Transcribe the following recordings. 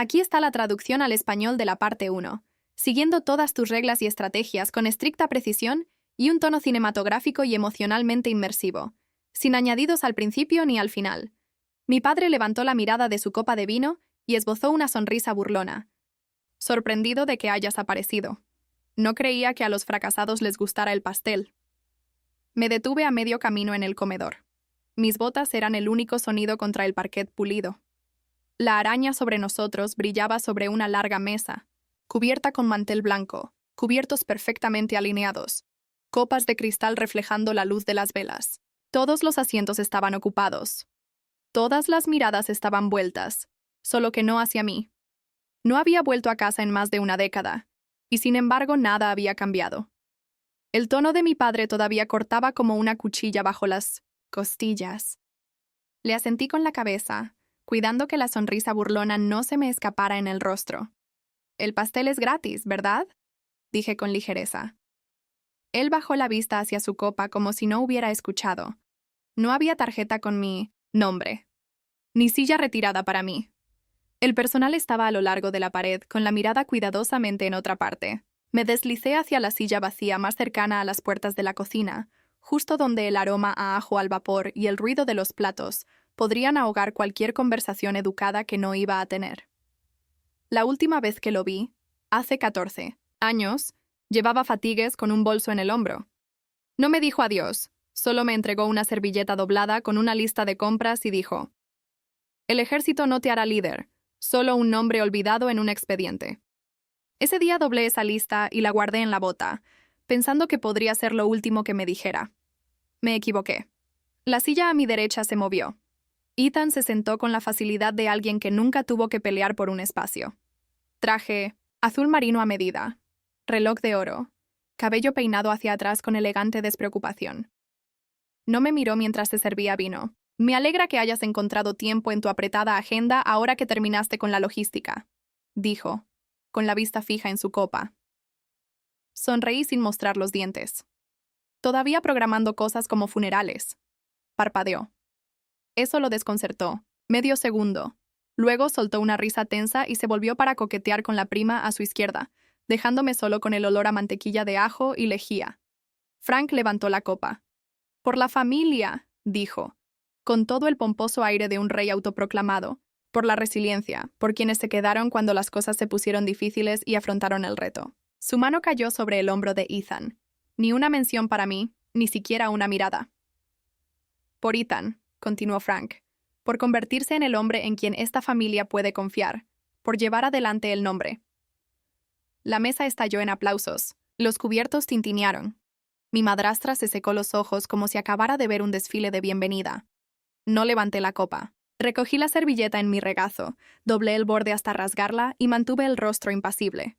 Aquí está la traducción al español de la parte 1, siguiendo todas tus reglas y estrategias con estricta precisión y un tono cinematográfico y emocionalmente inmersivo, sin añadidos al principio ni al final. Mi padre levantó la mirada de su copa de vino y esbozó una sonrisa burlona. Sorprendido de que hayas aparecido. No creía que a los fracasados les gustara el pastel. Me detuve a medio camino en el comedor. Mis botas eran el único sonido contra el parquet pulido. La araña sobre nosotros brillaba sobre una larga mesa, cubierta con mantel blanco, cubiertos perfectamente alineados, copas de cristal reflejando la luz de las velas. Todos los asientos estaban ocupados. Todas las miradas estaban vueltas, solo que no hacia mí. No había vuelto a casa en más de una década, y sin embargo nada había cambiado. El tono de mi padre todavía cortaba como una cuchilla bajo las costillas. Le asentí con la cabeza, cuidando que la sonrisa burlona no se me escapara en el rostro. «El pastel es gratis, ¿verdad?», dije con ligereza. Él bajó la vista hacia su copa como si no hubiera escuchado. No había tarjeta con mi nombre, ni silla retirada para mí. El personal estaba a lo largo de la pared, con la mirada cuidadosamente en otra parte. Me deslicé hacia la silla vacía más cercana a las puertas de la cocina, justo donde el aroma a ajo al vapor y el ruido de los platos podrían ahogar cualquier conversación educada que no iba a tener. La última vez que lo vi, hace 14 años, llevaba fatigues con un bolso en el hombro. No me dijo adiós, solo me entregó una servilleta doblada con una lista de compras y dijo: «El ejército no te hará líder, solo un nombre olvidado en un expediente». Ese día doblé esa lista y la guardé en la bota, pensando que podría ser lo último que me dijera. Me equivoqué. La silla a mi derecha se movió. Ethan se sentó con la facilidad de alguien que nunca tuvo que pelear por un espacio. Traje azul marino a medida, reloj de oro, cabello peinado hacia atrás con elegante despreocupación. No me miró mientras se servía vino. «Me alegra que hayas encontrado tiempo en tu apretada agenda ahora que terminaste con la logística», dijo, con la vista fija en su copa. Sonreí sin mostrar los dientes. «Todavía programando cosas como funerales», parpadeó. Eso lo desconcertó. Medio segundo. Luego soltó una risa tensa y se volvió para coquetear con la prima a su izquierda, dejándome solo con el olor a mantequilla de ajo y lejía. Frank levantó la copa. «Por la familia», dijo, con todo el pomposo aire de un rey autoproclamado, por la resiliencia, por quienes se quedaron cuando las cosas se pusieron difíciles y afrontaron el reto. Su mano cayó sobre el hombro de Ethan. Ni una mención para mí, ni siquiera una mirada. «Por Ethan», continuó Frank, «por convertirse en el hombre en quien esta familia puede confiar, por llevar adelante el nombre». La mesa estalló en aplausos. Los cubiertos tintinearon. Mi madrastra se secó los ojos como si acabara de ver un desfile de bienvenida. No levanté la copa. Recogí la servilleta en mi regazo, doblé el borde hasta rasgarla y mantuve el rostro impasible.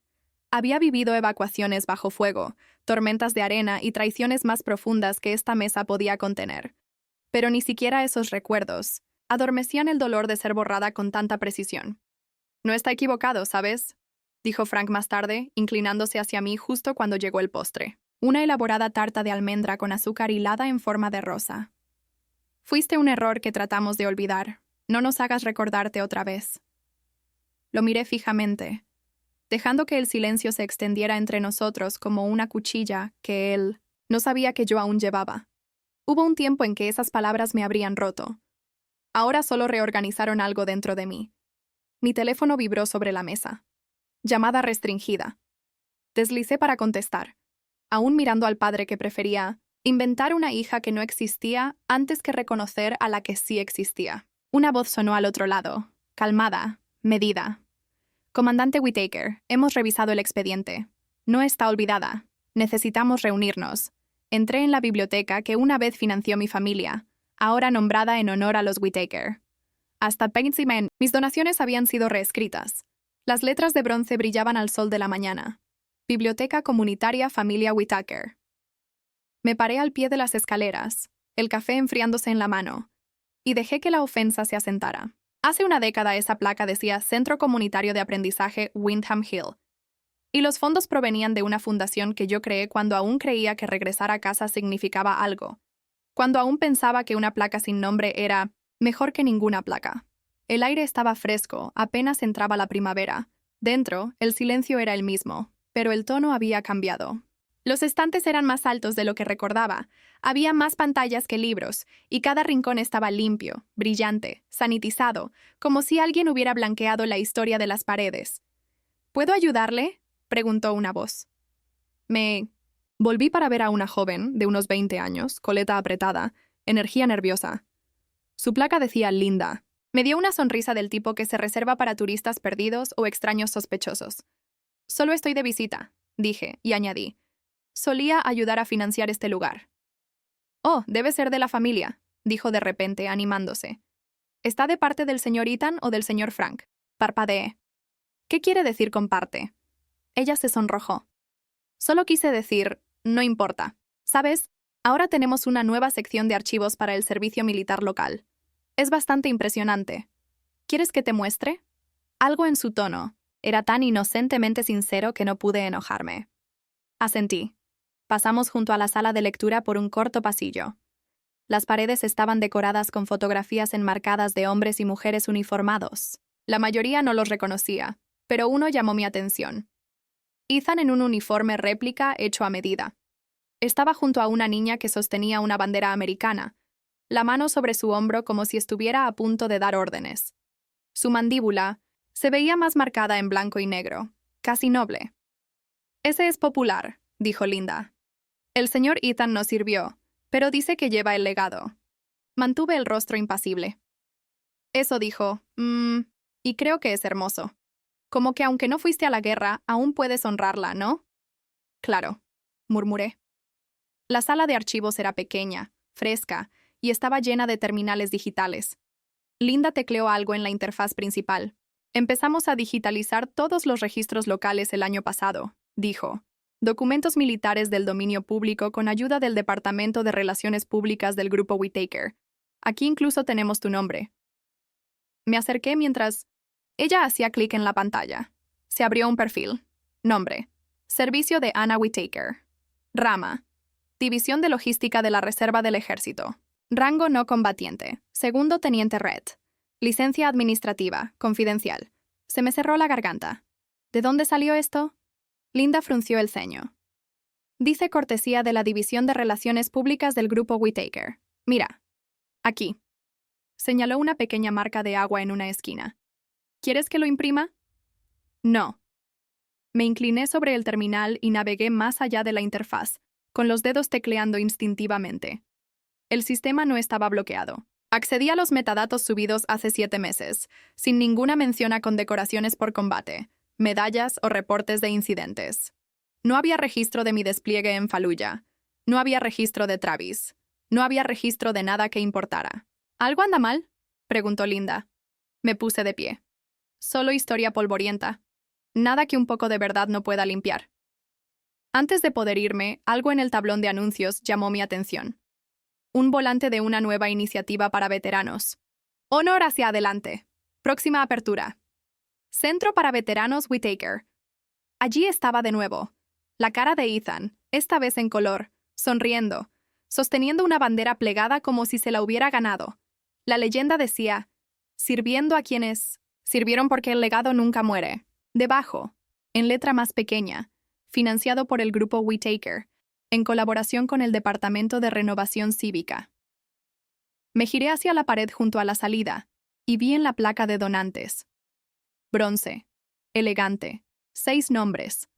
Había vivido evacuaciones bajo fuego, tormentas de arena y traiciones más profundas que esta mesa podía contener. Pero ni siquiera esos recuerdos adormecían el dolor de ser borrada con tanta precisión. «No está equivocado, ¿sabes?», dijo Frank más tarde, inclinándose hacia mí justo cuando llegó el postre. Una elaborada tarta de almendra con azúcar hilada en forma de rosa. «Fuiste un error que tratamos de olvidar. No nos hagas recordarte otra vez». Lo miré fijamente, dejando que el silencio se extendiera entre nosotros como una cuchilla que él no sabía que yo aún llevaba. Hubo un tiempo en que esas palabras me habrían roto. Ahora solo reorganizaron algo dentro de mí. Mi teléfono vibró sobre la mesa. Llamada restringida. Deslicé para contestar, aún mirando al padre que prefería inventar una hija que no existía antes que reconocer a la que sí existía. Una voz sonó al otro lado, calmada, medida. «Comandante Whittaker, hemos revisado el expediente. No está olvidada. Necesitamos reunirnos. Entré en la biblioteca que una vez financió mi familia, ahora nombrada en honor a los Whittaker. Hasta Pensiman, mis donaciones habían sido reescritas. Las letras de bronce brillaban al sol de la mañana. Biblioteca Comunitaria Familia Whittaker». Me paré al pie de las escaleras, el café enfriándose en la mano, y dejé que la ofensa se asentara. Hace una década esa placa decía Centro Comunitario de Aprendizaje Windham Hill, y los fondos provenían de una fundación que yo creé cuando aún creía que regresar a casa significaba algo, cuando aún pensaba que una placa sin nombre era mejor que ninguna placa. El aire estaba fresco, apenas entraba la primavera. Dentro, el silencio era el mismo, pero el tono había cambiado. Los estantes eran más altos de lo que recordaba, había más pantallas que libros, y cada rincón estaba limpio, brillante, sanitizado, como si alguien hubiera blanqueado la historia de las paredes. ¿Puedo ayudarle?, preguntó una voz. Volví para ver a una joven, de unos 20 años, coleta apretada, energía nerviosa. Su placa decía Linda. Me dio una sonrisa del tipo que se reserva para turistas perdidos o extraños sospechosos. Solo estoy de visita, dije, y añadí. Solía ayudar a financiar este lugar. Oh, debe ser de la familia, dijo de repente, animándose. ¿Está de parte del señor Ethan o del señor Frank? Parpadeé. ¿Qué quiere decir con parte? Ella se sonrojó. Solo quise decir, no importa. ¿Sabes? Ahora tenemos una nueva sección de archivos para el servicio militar local. Es bastante impresionante. ¿Quieres que te muestre? Algo en su tono. Era tan inocentemente sincero que no pude enojarme. Asentí. Pasamos junto a la sala de lectura por un corto pasillo. Las paredes estaban decoradas con fotografías enmarcadas de hombres y mujeres uniformados. La mayoría no los reconocía, pero uno llamó mi atención. Ethan en un uniforme réplica hecho a medida. Estaba junto a una niña que sostenía una bandera americana, la mano sobre su hombro como si estuviera a punto de dar órdenes. Su mandíbula se veía más marcada en blanco y negro, casi noble. Ese es popular, dijo Linda. El señor Ethan no sirvió, pero dice que lleva el legado. Mantuve el rostro impasible. Eso dijo, y creo que es hermoso. Como que aunque no fuiste a la guerra, aún puedes honrarla, ¿no? Claro, murmuré. La sala de archivos era pequeña, fresca, y estaba llena de terminales digitales. Linda tecleó algo en la interfaz principal. Empezamos a digitalizar todos los registros locales el año pasado, dijo. Documentos militares del dominio público con ayuda del Departamento de Relaciones Públicas del Grupo Whittaker. Aquí incluso tenemos tu nombre. Me acerqué mientras ella hacía clic en la pantalla. Se abrió un perfil. Nombre. Servicio de Anna Whittaker. Rama. División de Logística de la Reserva del Ejército. Rango no combatiente. Segundo teniente Red. Licencia administrativa. Confidencial. Se me cerró la garganta. ¿De dónde salió esto? Linda frunció el ceño. Dice cortesía de la División de Relaciones Públicas del Grupo Whittaker. Mira. Aquí. Señaló una pequeña marca de agua en una esquina. ¿Quieres que lo imprima? No. Me incliné sobre el terminal y navegué más allá de la interfaz, con los dedos tecleando instintivamente. El sistema no estaba bloqueado. Accedí a los metadatos subidos hace 7 meses, sin ninguna mención a condecoraciones por combate, medallas o reportes de incidentes. No había registro de mi despliegue en Fallujah. No había registro de Travis. No había registro de nada que importara. ¿Algo anda mal?, preguntó Linda. Me puse de pie. Solo historia polvorienta. Nada que un poco de verdad no pueda limpiar. Antes de poder irme, algo en el tablón de anuncios llamó mi atención. Un volante de una nueva iniciativa para veteranos. Honor hacia adelante. Próxima apertura. Centro para Veteranos Whittaker. Allí estaba de nuevo. La cara de Ethan, esta vez en color, sonriendo, sosteniendo una bandera plegada como si se la hubiera ganado. La leyenda decía, sirviendo a quienes sirvieron porque el legado nunca muere. Debajo, en letra más pequeña, financiado por el grupo Whittaker, en colaboración con el Departamento de Renovación Cívica. Me giré hacia la pared junto a la salida y vi en la placa de donantes. Bronce. Elegante. 6 nombres.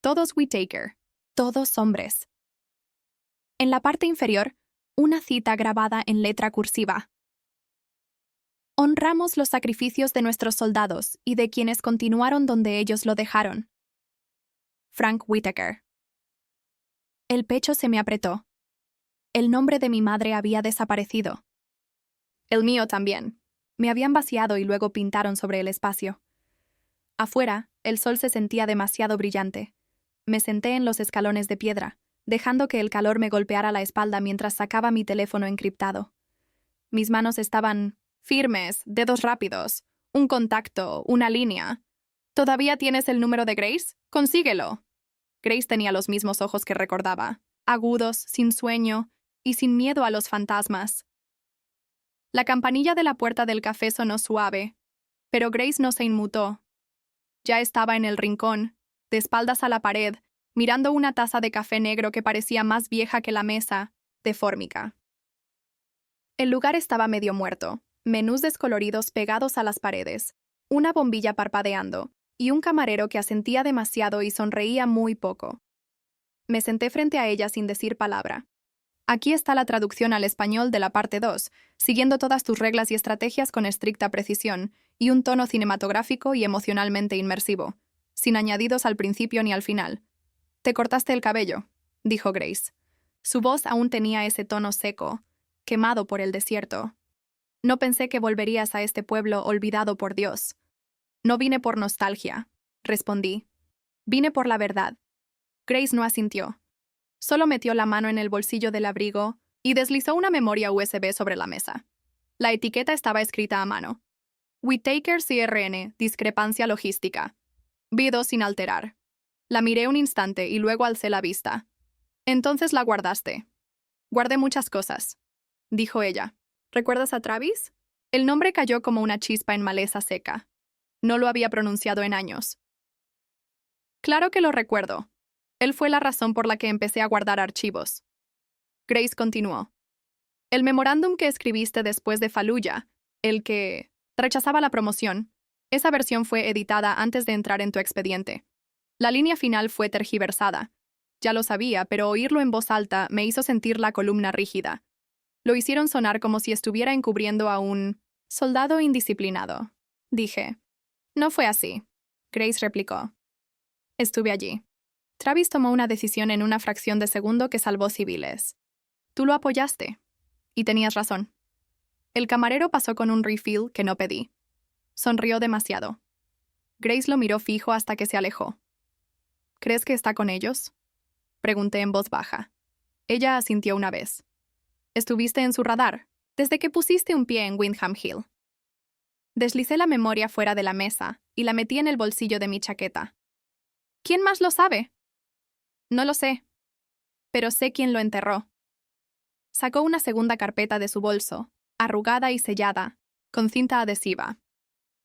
Todos Whittaker. Todos hombres. En la parte inferior, una cita grabada en letra cursiva. Honramos los sacrificios de nuestros soldados y de quienes continuaron donde ellos lo dejaron. Frank Whittaker. El pecho se me apretó. El nombre de mi madre había desaparecido. El mío también. Me habían vaciado y luego pintaron sobre el espacio. Afuera, el sol se sentía demasiado brillante. Me senté en los escalones de piedra, dejando que el calor me golpeara la espalda mientras sacaba mi teléfono encriptado. Mis manos estaban firmes, dedos rápidos, un contacto, una línea. ¿Todavía tienes el número de Grace? ¡Consíguelo! Grace tenía los mismos ojos que recordaba, agudos, sin sueño y sin miedo a los fantasmas. La campanilla de la puerta del café sonó suave, Pero Grace no se inmutó. Ya estaba en el rincón, de espaldas a la pared, mirando una taza de café negro que parecía más vieja que la mesa, de fórmica. El lugar estaba medio muerto, menús descoloridos pegados a las paredes, una bombilla parpadeando, y un camarero que asentía demasiado y sonreía muy poco. Me senté frente a ella sin decir palabra. Aquí está la traducción al español de la parte 2, siguiendo todas tus reglas y estrategias con estricta precisión, y un tono cinematográfico y emocionalmente inmersivo, sin añadidos al principio ni al final. «Te cortaste el cabello», dijo Grace. Su voz aún tenía ese tono seco, quemado por el desierto. «No pensé que volverías a este pueblo olvidado por Dios». «No vine por nostalgia», respondí. «Vine por la verdad». Grace no asintió. Solo metió la mano en el bolsillo del abrigo y deslizó una memoria USB sobre la mesa. La etiqueta estaba escrita a mano. Whittaker CRN, discrepancia logística. Vido sin alterar. La miré un instante y luego alcé la vista. «Entonces la guardaste». «Guardé muchas cosas», dijo ella. «¿Recuerdas a Travis?» El nombre cayó como una chispa en maleza seca. No lo había pronunciado en años. «Claro que lo recuerdo. Él fue la razón por la que empecé a guardar archivos». Grace continuó. «El memorándum que escribiste después de Fallujah, el que rechazaba la promoción, esa versión fue editada antes de entrar en tu expediente. La línea final fue tergiversada. Ya lo sabía, pero oírlo en voz alta me hizo sentir la columna rígida. Lo hicieron sonar como si estuviera encubriendo a un soldado indisciplinado. Dije. «No fue así», Grace replicó. «Estuve allí. Travis tomó una decisión en una fracción de segundo que salvó civiles. Tú lo apoyaste. Y tenías razón». El camarero pasó con un refill que no pedí. Sonrió demasiado. Grace lo miró fijo hasta que se alejó. «¿Crees que está con ellos?», pregunté en voz baja. Ella asintió una vez. «¿Estuviste en su radar desde que pusiste un pie en Windham Hill?» Deslicé la memoria fuera de la mesa y la metí en el bolsillo de mi chaqueta. «¿Quién más lo sabe?» «No lo sé. Pero sé quién lo enterró». Sacó una segunda carpeta de su bolso, arrugada y sellada, con cinta adhesiva.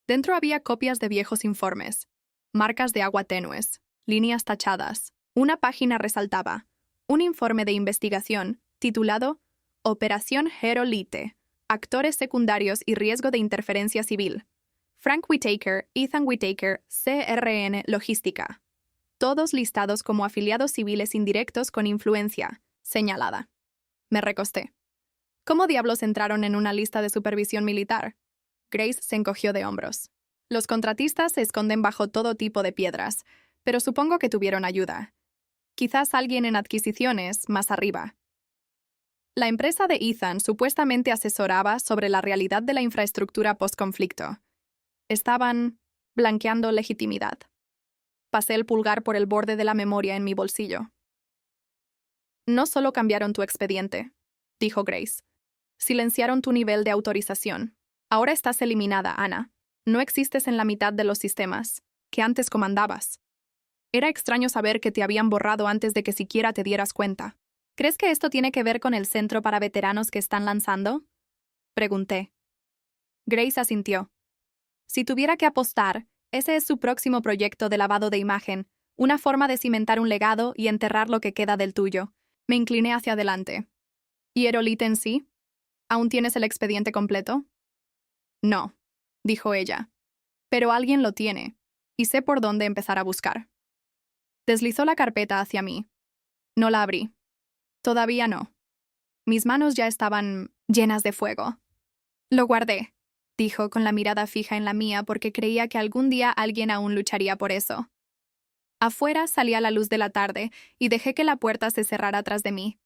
Dentro había copias de viejos informes, marcas de agua tenues, líneas tachadas. Una página resaltaba, un informe de investigación titulado Operación Hero Lite, actores secundarios y riesgo de interferencia civil. Frank Whittaker, Ethan Whittaker, CRN Logística. Todos listados como afiliados civiles indirectos con influencia, señalada. Me recosté. ¿Cómo diablos entraron en una lista de supervisión militar? Grace se encogió de hombros. Los contratistas se esconden bajo todo tipo de piedras, pero supongo que tuvieron ayuda. Quizás alguien en adquisiciones más arriba. La empresa de Ethan supuestamente asesoraba sobre la realidad de la infraestructura postconflicto. Estaban blanqueando legitimidad. Pasé el pulgar por el borde de la memoria en mi bolsillo. «No solo cambiaron tu expediente», dijo Grace. «Silenciaron tu nivel de autorización. Ahora estás eliminada, Ana. No existes en la mitad de los sistemas que antes comandabas. Era extraño saber que te habían borrado antes de que siquiera te dieras cuenta». «¿Crees que esto tiene que ver con el centro para veteranos que están lanzando?», pregunté. Grace asintió. «Si tuviera que apostar, ese es su próximo proyecto de lavado de imagen, una forma de cimentar un legado y enterrar lo que queda del tuyo». Me incliné hacia adelante. «¿Y Aerolite en sí? ¿Aún tienes el expediente completo?» «No», dijo ella. «Pero alguien lo tiene, y sé por dónde empezar a buscar». Deslizó la carpeta hacia mí. No la abrí. Todavía no. Mis manos ya estaban llenas de fuego. «Lo guardé», dijo con la mirada fija en la mía porque creía que algún día alguien aún lucharía por eso. Afuera salía la luz de la tarde y dejé que la puerta se cerrara tras de mí.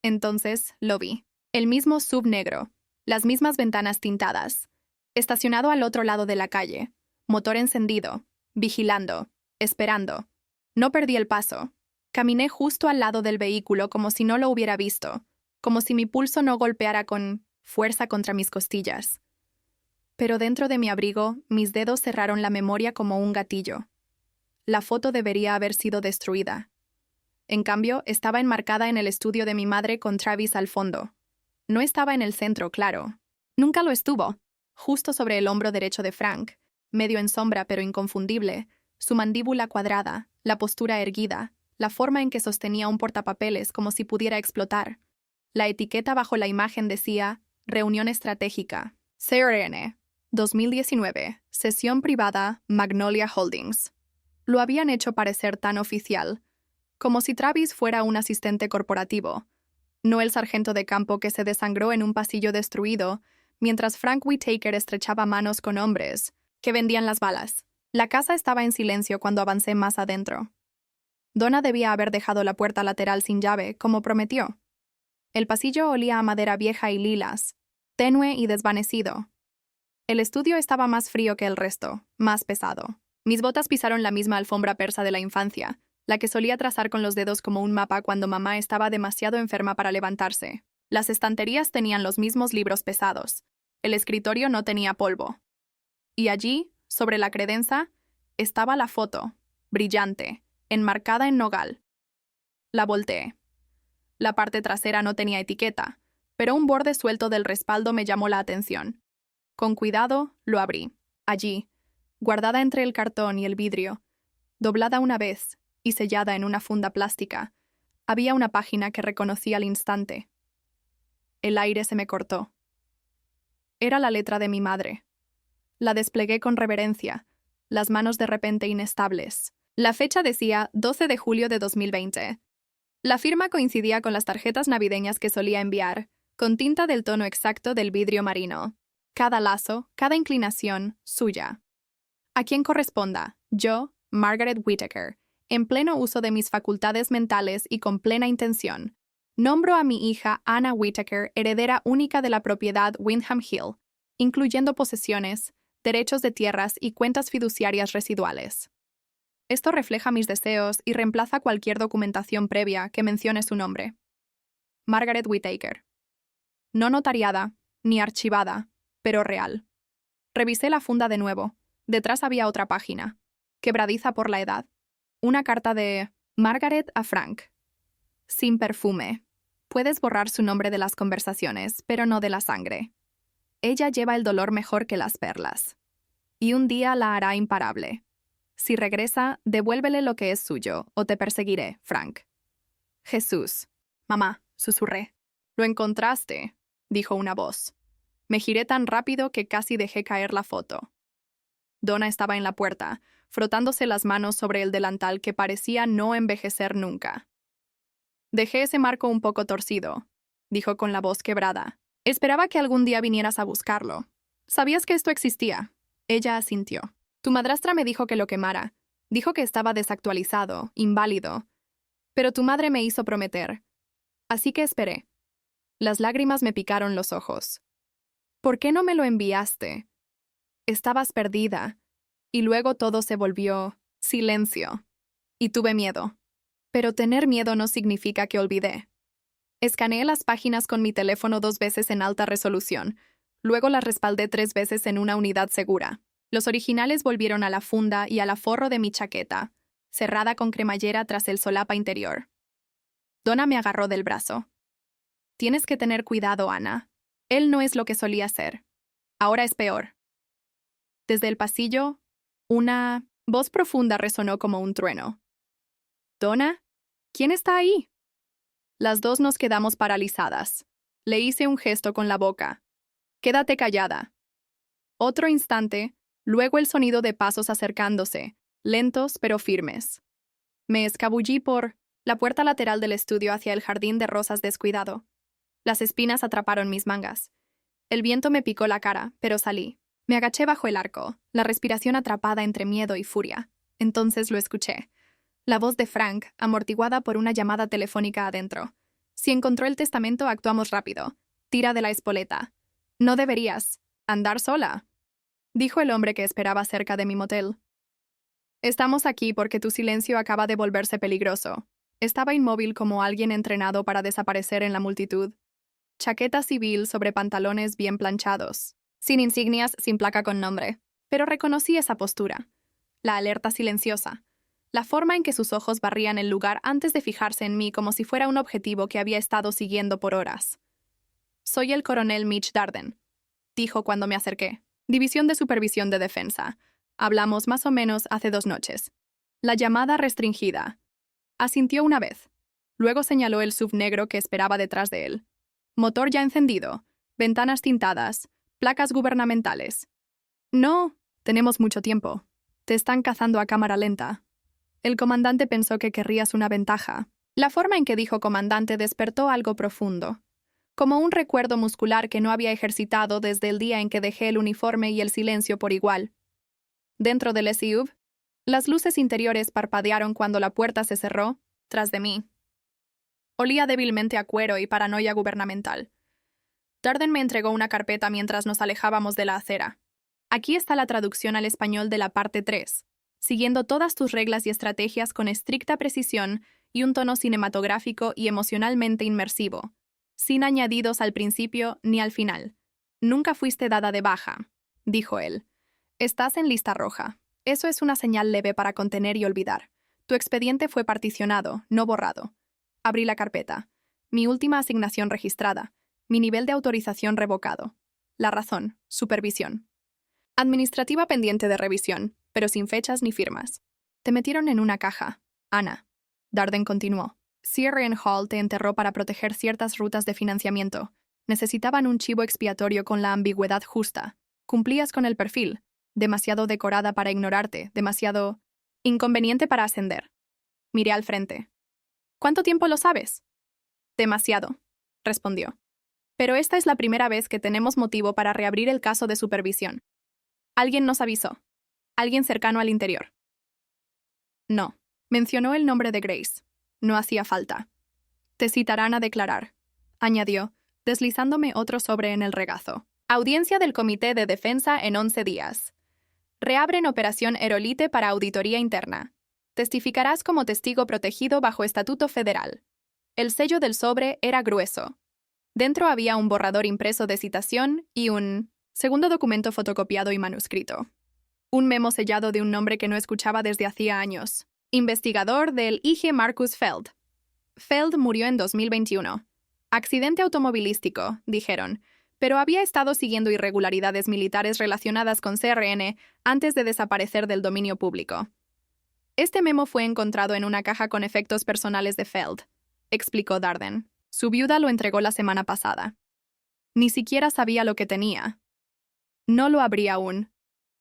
Entonces lo vi. El mismo sub negro, las mismas ventanas tintadas, estacionado al otro lado de la calle, motor encendido, vigilando, esperando. No perdí el paso. Caminé justo al lado del vehículo como si no lo hubiera visto, como si mi pulso no golpeara con fuerza contra mis costillas. Pero dentro de mi abrigo, mis dedos cerraron la memoria como un gatillo. La foto debería haber sido destruida. En cambio, estaba enmarcada en el estudio de mi madre con Travis al fondo. No estaba en el centro, claro. Nunca lo estuvo, justo sobre el hombro derecho de Frank, medio en sombra pero inconfundible, su mandíbula cuadrada, la postura erguida, la forma en que sostenía un portapapeles como si pudiera explotar. La etiqueta bajo la imagen decía Reunión Estratégica, CRN, 2019, Sesión Privada, Magnolia Holdings. Lo habían hecho parecer tan oficial, como si Travis fuera un asistente corporativo, no el sargento de campo que se desangró en un pasillo destruido mientras Frank Whitaker estrechaba manos con hombres que vendían las balas. La casa estaba en silencio cuando avancé más adentro. Donna debía haber dejado la puerta lateral sin llave, como prometió. El pasillo olía a madera vieja y lilas, tenue y desvanecido. El estudio estaba más frío que el resto, más pesado. Mis botas pisaron la misma alfombra persa de la infancia, la que solía trazar con los dedos como un mapa cuando mamá estaba demasiado enferma para levantarse. Las estanterías tenían los mismos libros pesados. El escritorio no tenía polvo. Y allí, sobre la credenza, estaba la foto, brillante, enmarcada en nogal. La volteé. La parte trasera no tenía etiqueta, pero un borde suelto del respaldo me llamó la atención. Con cuidado, lo abrí. Allí, guardada entre el cartón y el vidrio, doblada una vez y sellada en una funda plástica, había una página que reconocí al instante. El aire se me cortó. Era la letra de mi madre. La desplegué con reverencia, las manos de repente inestables. La fecha decía 12 de julio de 2020. La firma coincidía con las tarjetas navideñas que solía enviar, con tinta del tono exacto del vidrio marino. Cada lazo, cada inclinación, suya. A quien corresponda, yo, Margaret Whitaker, en pleno uso de mis facultades mentales y con plena intención, nombro a mi hija Anna Whitaker heredera única de la propiedad Windham Hill, incluyendo posesiones, derechos de tierras y cuentas fiduciarias residuales. Esto refleja mis deseos y reemplaza cualquier documentación previa que mencione su nombre. Margaret Whitaker. No notariada, ni archivada, pero real. Revisé la funda de nuevo. Detrás había otra página, quebradiza por la edad. Una carta de Margaret a Frank. Sin perfume. Puedes borrar su nombre de las conversaciones, pero no de la sangre. Ella lleva el dolor mejor que las perlas. Y un día la hará imparable. Si regresa, devuélvele lo que es suyo, o te perseguiré, Frank. Jesús. Mamá, susurré. Lo encontraste, dijo una voz. Me giré tan rápido que casi dejé caer la foto. Donna estaba en la puerta, frotándose las manos sobre el delantal que parecía no envejecer nunca. Dejé ese marco un poco torcido, dijo con la voz quebrada. Esperaba que algún día vinieras a buscarlo. ¿Sabías que esto existía? Ella asintió. Tu madrastra me dijo que lo quemara. Dijo que estaba desactualizado, inválido. Pero tu madre me hizo prometer. Así que esperé. Las lágrimas me picaron los ojos. ¿Por qué no me lo enviaste? Estabas perdida. Y luego todo se volvió silencio. Y tuve miedo. Pero tener miedo no significa que olvidé. Escaneé las páginas con mi teléfono 2 veces en alta resolución. Luego las respaldé 3 veces en una unidad segura. Los originales volvieron a la funda y al aforro de mi chaqueta, cerrada con cremallera tras el solapa interior. Donna me agarró del brazo. Tienes que tener cuidado, Ana. Él no es lo que solía ser. Ahora es peor. Desde el pasillo, una voz profunda resonó como un trueno. ¿Donna? ¿Quién está ahí? Las dos nos quedamos paralizadas. Le hice un gesto con la boca. Quédate callada. Otro instante, luego el sonido de pasos acercándose, lentos pero firmes. Me escabullí por la puerta lateral del estudio hacia el jardín de rosas descuidado. Las espinas atraparon mis mangas. El viento me picó la cara, pero salí. Me agaché bajo el arco, la respiración atrapada entre miedo y furia. Entonces lo escuché. La voz de Frank, amortiguada por una llamada telefónica adentro. Si encontró el testamento, actuamos rápido. Tira de la espoleta. No deberías andar sola, dijo el hombre que esperaba cerca de mi motel. Estamos aquí porque tu silencio acaba de volverse peligroso. Estaba inmóvil como alguien entrenado para desaparecer en la multitud. Chaqueta civil sobre pantalones bien planchados. Sin insignias, sin placa con nombre. Pero reconocí esa postura. La alerta silenciosa. La forma en que sus ojos barrían el lugar antes de fijarse en mí como si fuera un objetivo que había estado siguiendo por horas. Soy el coronel Mitch Darden, dijo cuando me acerqué. División de Supervisión de Defensa. Hablamos más o menos hace 2 noches. La llamada restringida. Asintió una vez. Luego señaló el SUV negro que esperaba detrás de él. Motor ya encendido, ventanas tintadas, placas gubernamentales. No, tenemos mucho tiempo. Te están cazando a cámara lenta. El comandante pensó que querrías una ventaja. La forma en que dijo comandante despertó algo profundo, como un recuerdo muscular que no había ejercitado desde el día en que dejé el uniforme y el silencio por igual. Dentro del SUV, las luces interiores parpadearon cuando la puerta se cerró, tras de mí. Olía débilmente a cuero y paranoia gubernamental. Darden me entregó una carpeta mientras nos alejábamos de la acera. Aquí está la traducción al español de la parte 3, siguiendo todas tus reglas y estrategias con estricta precisión y un tono cinematográfico y emocionalmente inmersivo, sin añadidos al principio ni al final. Nunca fuiste dada de baja, dijo él. Estás en lista roja. Eso es una señal leve para contener y olvidar. Tu expediente fue particionado, no borrado. Abrí la carpeta. Mi última asignación registrada. Mi nivel de autorización revocado. La razón, supervisión. Administrativa pendiente de revisión, pero sin fechas ni firmas. Te metieron en una caja, Ana. Darden continuó. Sierra Hall te enterró para proteger ciertas rutas de financiamiento. Necesitaban un chivo expiatorio con la ambigüedad justa. Cumplías con el perfil. Demasiado decorada para ignorarte, demasiado inconveniente para ascender. Miré al frente. ¿Cuánto tiempo lo sabes? Demasiado, respondió. Pero esta es la primera vez que tenemos motivo para reabrir el caso de supervisión. Alguien nos avisó. Alguien cercano al interior. No. Mencionó el nombre de Grace. No hacía falta. Te citarán a declarar, añadió, deslizándome otro sobre en el regazo. Audiencia del Comité de Defensa en 11 días. Reabren Operación Aerolite para auditoría interna. Testificarás como testigo protegido bajo estatuto federal. El sello del sobre era grueso. Dentro había un borrador impreso de citación y un segundo documento fotocopiado y manuscrito. Un memo sellado de un nombre que no escuchaba desde hacía años. Investigador del IG Marcus Feld. Feld murió en 2021. Accidente automovilístico, dijeron, pero había estado siguiendo irregularidades militares relacionadas con CRN antes de desaparecer del dominio público. Este memo fue encontrado en una caja con efectos personales de Feld, explicó Darden. Su viuda lo entregó la semana pasada. Ni siquiera sabía lo que tenía. No lo abría aún.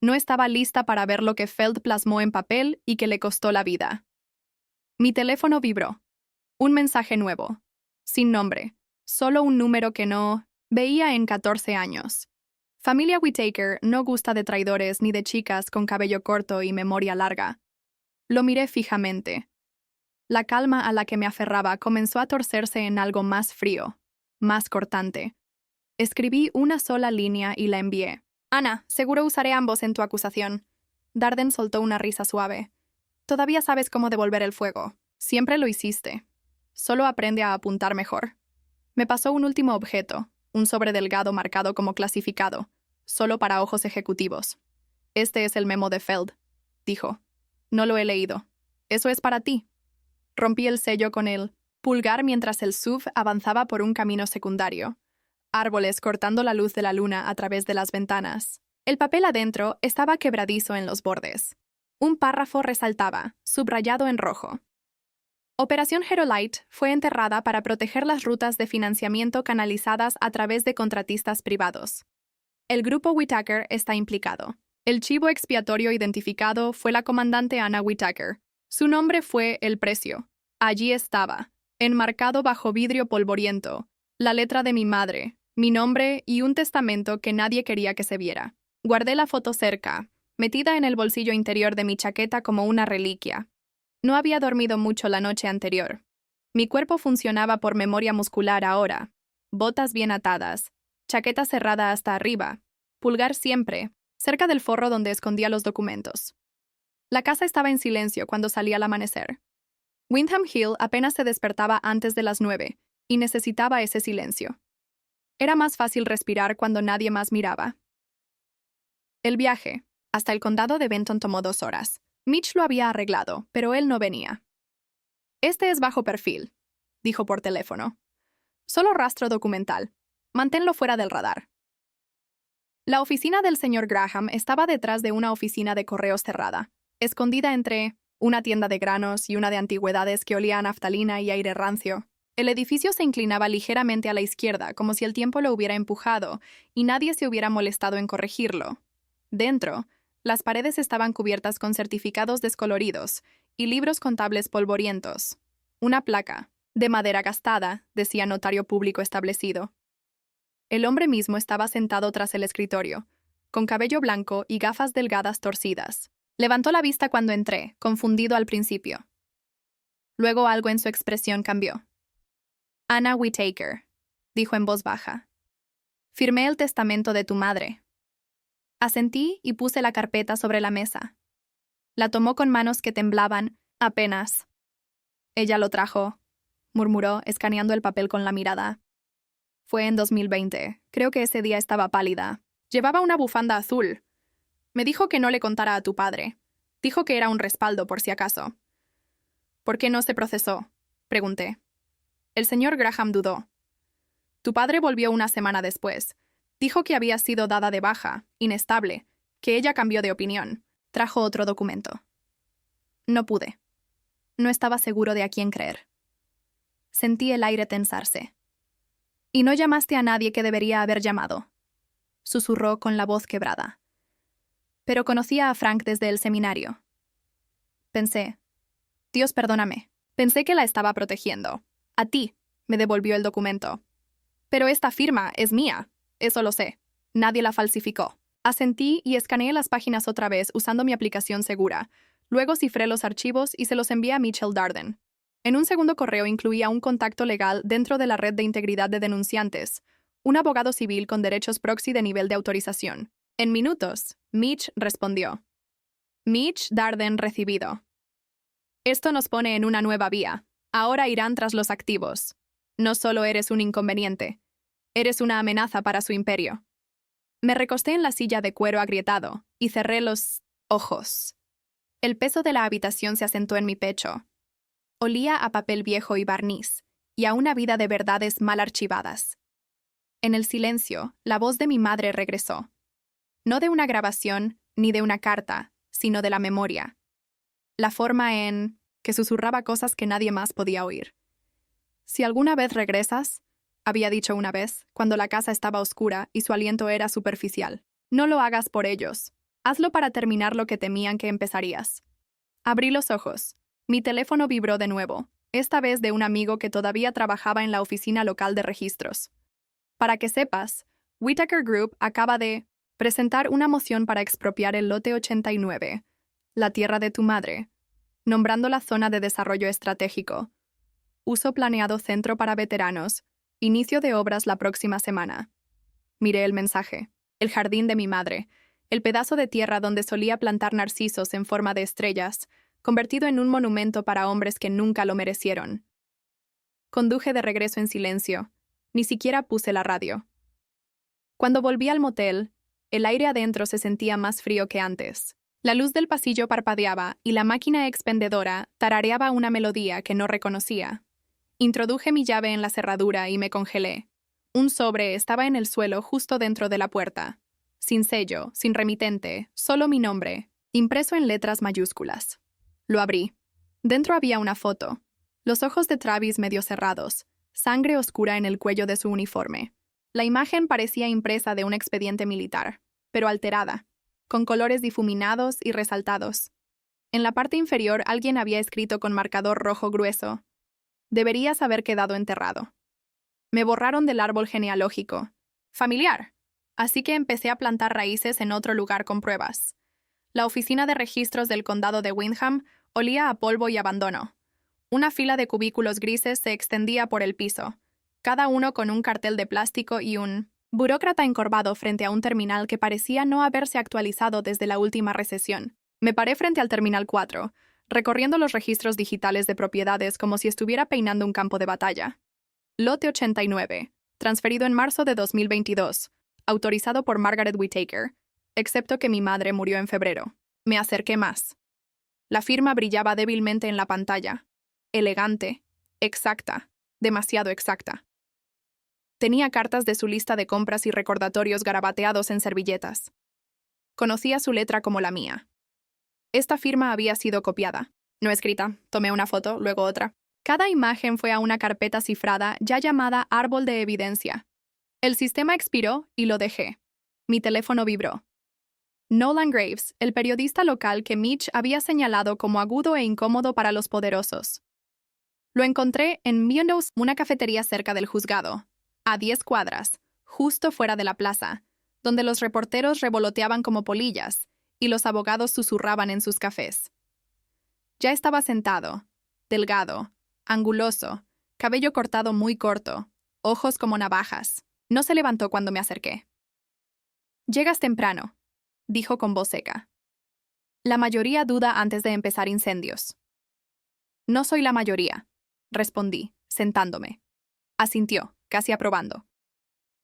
No estaba lista para ver lo que Feld plasmó en papel y que le costó la vida. Mi teléfono vibró. Un mensaje nuevo. Sin nombre. Solo un número que no veía en 14 años. Familia Whittaker no gusta de traidores ni de chicas con cabello corto y memoria larga. Lo miré fijamente. La calma a la que me aferraba comenzó a torcerse en algo más frío, más cortante. Escribí una sola línea y la envié. Ana, seguro usaré ambos en tu acusación. Darden soltó una risa suave. Todavía sabes cómo devolver el fuego. Siempre lo hiciste. Solo aprende a apuntar mejor. Me pasó un último objeto, un sobre delgado marcado como clasificado, solo para ojos ejecutivos. Este es el memo de Feld, dijo. No lo he leído. Eso es para ti. Rompí el sello con el pulgar mientras el SUV avanzaba por un camino secundario. Árboles cortando la luz de la luna a través de las ventanas. El papel adentro estaba quebradizo en los bordes. Un párrafo resaltaba, subrayado en rojo. Operación Herolite fue enterrada para proteger las rutas de financiamiento canalizadas a través de contratistas privados. El grupo Whittaker está implicado. El chivo expiatorio identificado fue la comandante Anna Whittaker. Su nombre fue El Precio. Allí estaba, enmarcado bajo vidrio polvoriento, la letra de mi madre, mi nombre y un testamento que nadie quería que se viera. Guardé la foto cerca, metida en el bolsillo interior de mi chaqueta como una reliquia. No había dormido mucho la noche anterior. Mi cuerpo funcionaba por memoria muscular ahora. Botas bien atadas, chaqueta cerrada hasta arriba, pulgar siempre, cerca del forro donde escondía los documentos. La casa estaba en silencio cuando salí al amanecer. Windham Hill apenas se despertaba antes de las 9 y necesitaba ese silencio. Era más fácil respirar cuando nadie más miraba. El viaje hasta el condado de Benton tomó 2 horas. Mitch lo había arreglado, pero él no venía. Este es bajo perfil, dijo por teléfono. Solo rastro documental. Manténlo fuera del radar. La oficina del señor Graham estaba detrás de una oficina de correos cerrada, escondida entre una tienda de granos y una de antigüedades que olía a naftalina y aire rancio. El edificio se inclinaba ligeramente a la izquierda, como si el tiempo lo hubiera empujado y nadie se hubiera molestado en corregirlo. Dentro, las paredes estaban cubiertas con certificados descoloridos y libros contables polvorientos. Una placa, de madera gastada, decía notario público establecido. El hombre mismo estaba sentado tras el escritorio, con cabello blanco y gafas delgadas torcidas. Levantó la vista cuando entré, confundido al principio. Luego algo en su expresión cambió. Anna Whittaker, dijo en voz baja. Firmé el testamento de tu madre. Asentí y puse la carpeta sobre la mesa. La tomó con manos que temblaban apenas. Ella lo trajo, murmuró, escaneando el papel con la mirada. Fue en 2020. Creo que ese día estaba pálida. Llevaba una bufanda azul. Me dijo que no le contara a tu padre. Dijo que era un respaldo por si acaso. ¿Por qué no se procesó?, pregunté. El señor Graham dudó. Tu padre volvió una semana después. Dijo que había sido dada de baja, inestable, que ella cambió de opinión. Trajo otro documento. No pude. No estaba seguro de a quién creer. Sentí el aire tensarse. Y no llamaste a nadie que debería haber llamado, susurró con la voz quebrada. Pero conocía a Frank desde el seminario. Pensé, Dios perdóname, pensé que la estaba protegiendo. A ti, me devolvió el documento. Pero esta firma es mía, eso lo sé. Nadie la falsificó. Asentí y escaneé las páginas otra vez usando mi aplicación segura. Luego cifré los archivos y se los envié a Mitchell Darden. En un segundo correo incluía un contacto legal dentro de la red de integridad de denunciantes, un abogado civil con derechos proxy de nivel de autorización. En minutos, Mitch respondió. Mitch Darden recibido. Esto nos pone en una nueva vía. Ahora irán tras los activos. No solo eres un inconveniente, eres una amenaza para su imperio. Me recosté en la silla de cuero agrietado y cerré los ojos. El peso de la habitación se asentó en mi pecho. Olía a papel viejo y barniz, y a una vida de verdades mal archivadas. En el silencio, la voz de mi madre regresó. No de una grabación, ni de una carta, sino de la memoria. La forma en que susurraba cosas que nadie más podía oír. Si alguna vez regresas, había dicho una vez, cuando la casa estaba oscura y su aliento era superficial, no lo hagas por ellos. Hazlo para terminar lo que temían que empezarías. Abrí los ojos. Mi teléfono vibró de nuevo, esta vez de un amigo que todavía trabajaba en la oficina local de registros. Para que sepas, Whittaker Group acaba de presentar una moción para expropiar el lote 89, la tierra de tu madre, nombrando la zona de desarrollo estratégico. Uso planeado centro para veteranos. Inicio de obras la próxima semana. Miré el mensaje. El jardín de mi madre, el pedazo de tierra donde solía plantar narcisos en forma de estrellas, convertido en un monumento para hombres que nunca lo merecieron. Conduje de regreso en silencio. Ni siquiera puse la radio. Cuando volví al motel, el aire adentro se sentía más frío que antes. La luz del pasillo parpadeaba y la máquina expendedora tarareaba una melodía que no reconocía. Introduje mi llave en la cerradura y me congelé. Un sobre estaba en el suelo justo dentro de la puerta. Sin sello, sin remitente, solo mi nombre, impreso en letras mayúsculas. Lo abrí. Dentro había una foto. Los ojos de Travis medio cerrados, sangre oscura en el cuello de su uniforme. La imagen parecía impresa de un expediente militar, pero alterada, con colores difuminados y resaltados. En la parte inferior alguien había escrito con marcador rojo grueso: deberías haber quedado enterrado. Me borraron del árbol genealógico. Familiar. Así que empecé a plantar raíces en otro lugar con pruebas. La oficina de registros del condado de Windham olía a polvo y abandono. Una fila de cubículos grises se extendía por el piso, cada uno con un cartel de plástico y un burócrata encorvado frente a un terminal que parecía no haberse actualizado desde la última recesión. Me paré frente al terminal 4, recorriendo los registros digitales de propiedades como si estuviera peinando un campo de batalla. Lote 89, transferido en marzo de 2022, autorizado por Margaret Whittaker, excepto que mi madre murió en febrero. Me acerqué más. La firma brillaba débilmente en la pantalla. Elegante, exacta, demasiado exacta. Tenía cartas de su lista de compras y recordatorios garabateados en servilletas. Conocía su letra como la mía. Esta firma había sido copiada, no escrita. Tomé una foto, luego otra. Cada imagen fue a una carpeta cifrada ya llamada árbol de evidencia. El sistema expiró y lo dejé. Mi teléfono vibró. Nolan Graves, el periodista local que Mitch había señalado como agudo e incómodo para los poderosos. Lo encontré en Meadows, una cafetería cerca del juzgado, a 10 cuadras, justo fuera de la plaza, donde los reporteros revoloteaban como polillas y los abogados susurraban en sus cafés. Ya estaba sentado, delgado, anguloso, cabello cortado muy corto, ojos como navajas. No se levantó cuando me acerqué. «Llegas temprano», dijo con voz seca. «La mayoría duda antes de empezar incendios». «No soy la mayoría», respondí, sentándome. Asintió, casi aprobando.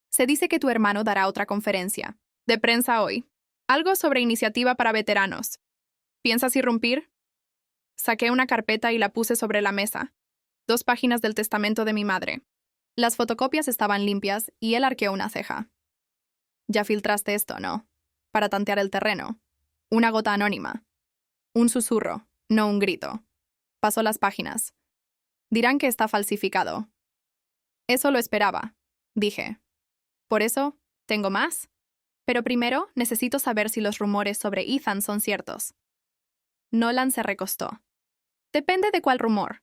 «Se dice que tu hermano dará otra conferencia de prensa hoy. Algo sobre iniciativa para veteranos. ¿Piensas irrumpir?» Saqué una carpeta y la puse sobre la mesa. 2 páginas del testamento de mi madre. Las fotocopias estaban limpias y él arqueó una ceja. «Ya filtraste esto, ¿no? Para tantear el terreno. Una gota anónima. Un susurro, no un grito». Pasó las páginas. «Dirán que está falsificado». «Eso lo esperaba», dije. «Por eso, ¿tengo más? Pero primero necesito saber si los rumores sobre Ethan son ciertos». Nolan se recostó. «Depende de cuál rumor.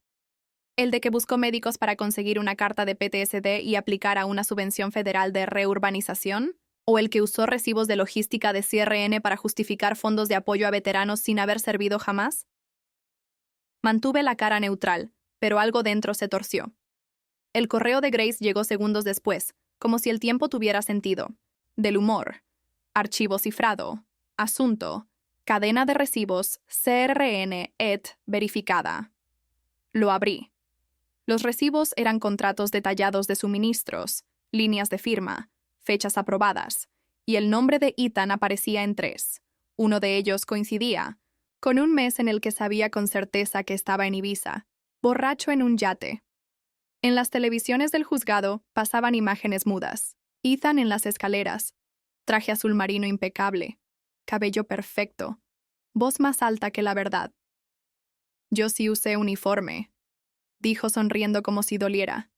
¿El de que buscó médicos para conseguir una carta de PTSD y aplicar a una subvención federal de reurbanización? ¿O el que usó recibos de logística de CRN para justificar fondos de apoyo a veteranos sin haber servido jamás?» Mantuve la cara neutral, pero algo dentro se torció. El correo de Grace llegó segundos después, como si el tiempo tuviera sentido. Del humor. Archivo cifrado. Asunto. Cadena de recibos CRN et verificada. Lo abrí. Los recibos eran contratos detallados de suministros, líneas de firma, fechas aprobadas, y el nombre de Ethan aparecía en 3. Uno de ellos coincidía con un mes en el que sabía con certeza que estaba en Ibiza, borracho en un yate. En las televisiones del juzgado pasaban imágenes mudas. Ethan en las escaleras, traje azul marino impecable, cabello perfecto, voz más alta que la verdad. «Yo sí usé uniforme», dijo sonriendo como si doliera.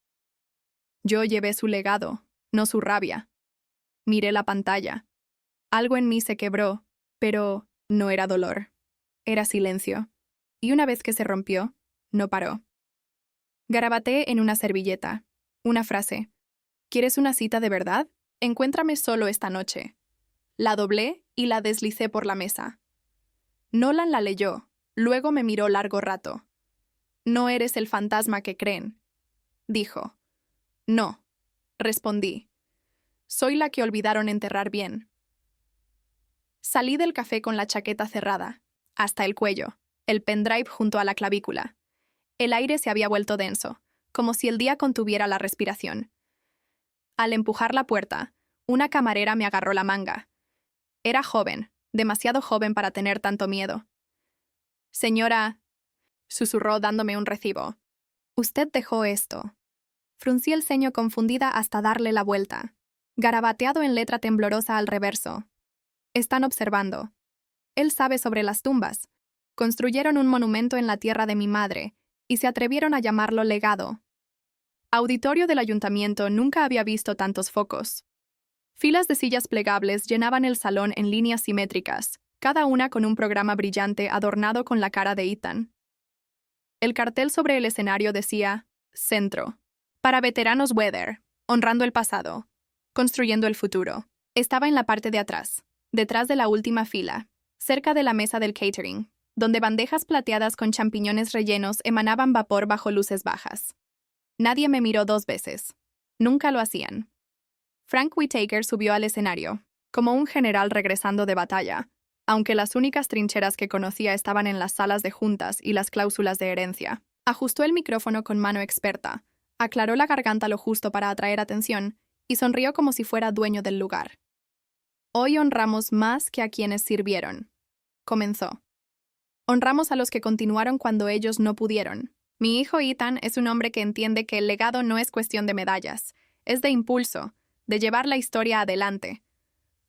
«Yo llevé su legado, no su rabia». Miré la pantalla. Algo en mí se quebró, pero no era dolor. Era silencio. Y una vez que se rompió, no paró. Garabateé en una servilleta. Una frase. «¿Quieres una cita de verdad? Encuéntrame solo esta noche». La doblé y la deslicé por la mesa. Nolan la leyó, luego me miró largo rato. «No eres el fantasma que creen», dijo. «No», respondí. «Soy la que olvidaron enterrar bien». Salí del café con la chaqueta cerrada, hasta el cuello, el pendrive junto a la clavícula. El aire se había vuelto denso, como si el día contuviera la respiración. Al empujar la puerta, una camarera me agarró la manga. Era joven, demasiado joven para tener tanto miedo. «Señora», susurró dándome un recibo. «Usted dejó esto». Fruncí el ceño confundida hasta darle la vuelta. Garabateado en letra temblorosa al reverso. «Están observando. Él sabe sobre las tumbas. Construyeron un monumento en la tierra de mi madre y se atrevieron a llamarlo legado». Auditorio del ayuntamiento nunca había visto tantos focos. Filas de sillas plegables llenaban el salón en líneas simétricas, cada una con un programa brillante adornado con la cara de Ethan. El cartel sobre el escenario decía «Centro. Para veteranos Weather, honrando el pasado, construyendo el futuro». Estaba en la parte de atrás, detrás de la última fila, cerca de la mesa del catering, donde bandejas plateadas con champiñones rellenos emanaban vapor bajo luces bajas. Nadie me miró 2 veces. Nunca lo hacían. Frank Whitaker subió al escenario, como un general regresando de batalla, aunque las únicas trincheras que conocía estaban en las salas de juntas y las cláusulas de herencia. Ajustó el micrófono con mano experta, aclaró la garganta lo justo para atraer atención y sonrió como si fuera dueño del lugar. «Hoy honramos más que a quienes sirvieron», comenzó. «Honramos a los que continuaron cuando ellos no pudieron. Mi hijo Ethan es un hombre que entiende que el legado no es cuestión de medallas, es de impulso, de llevar la historia adelante.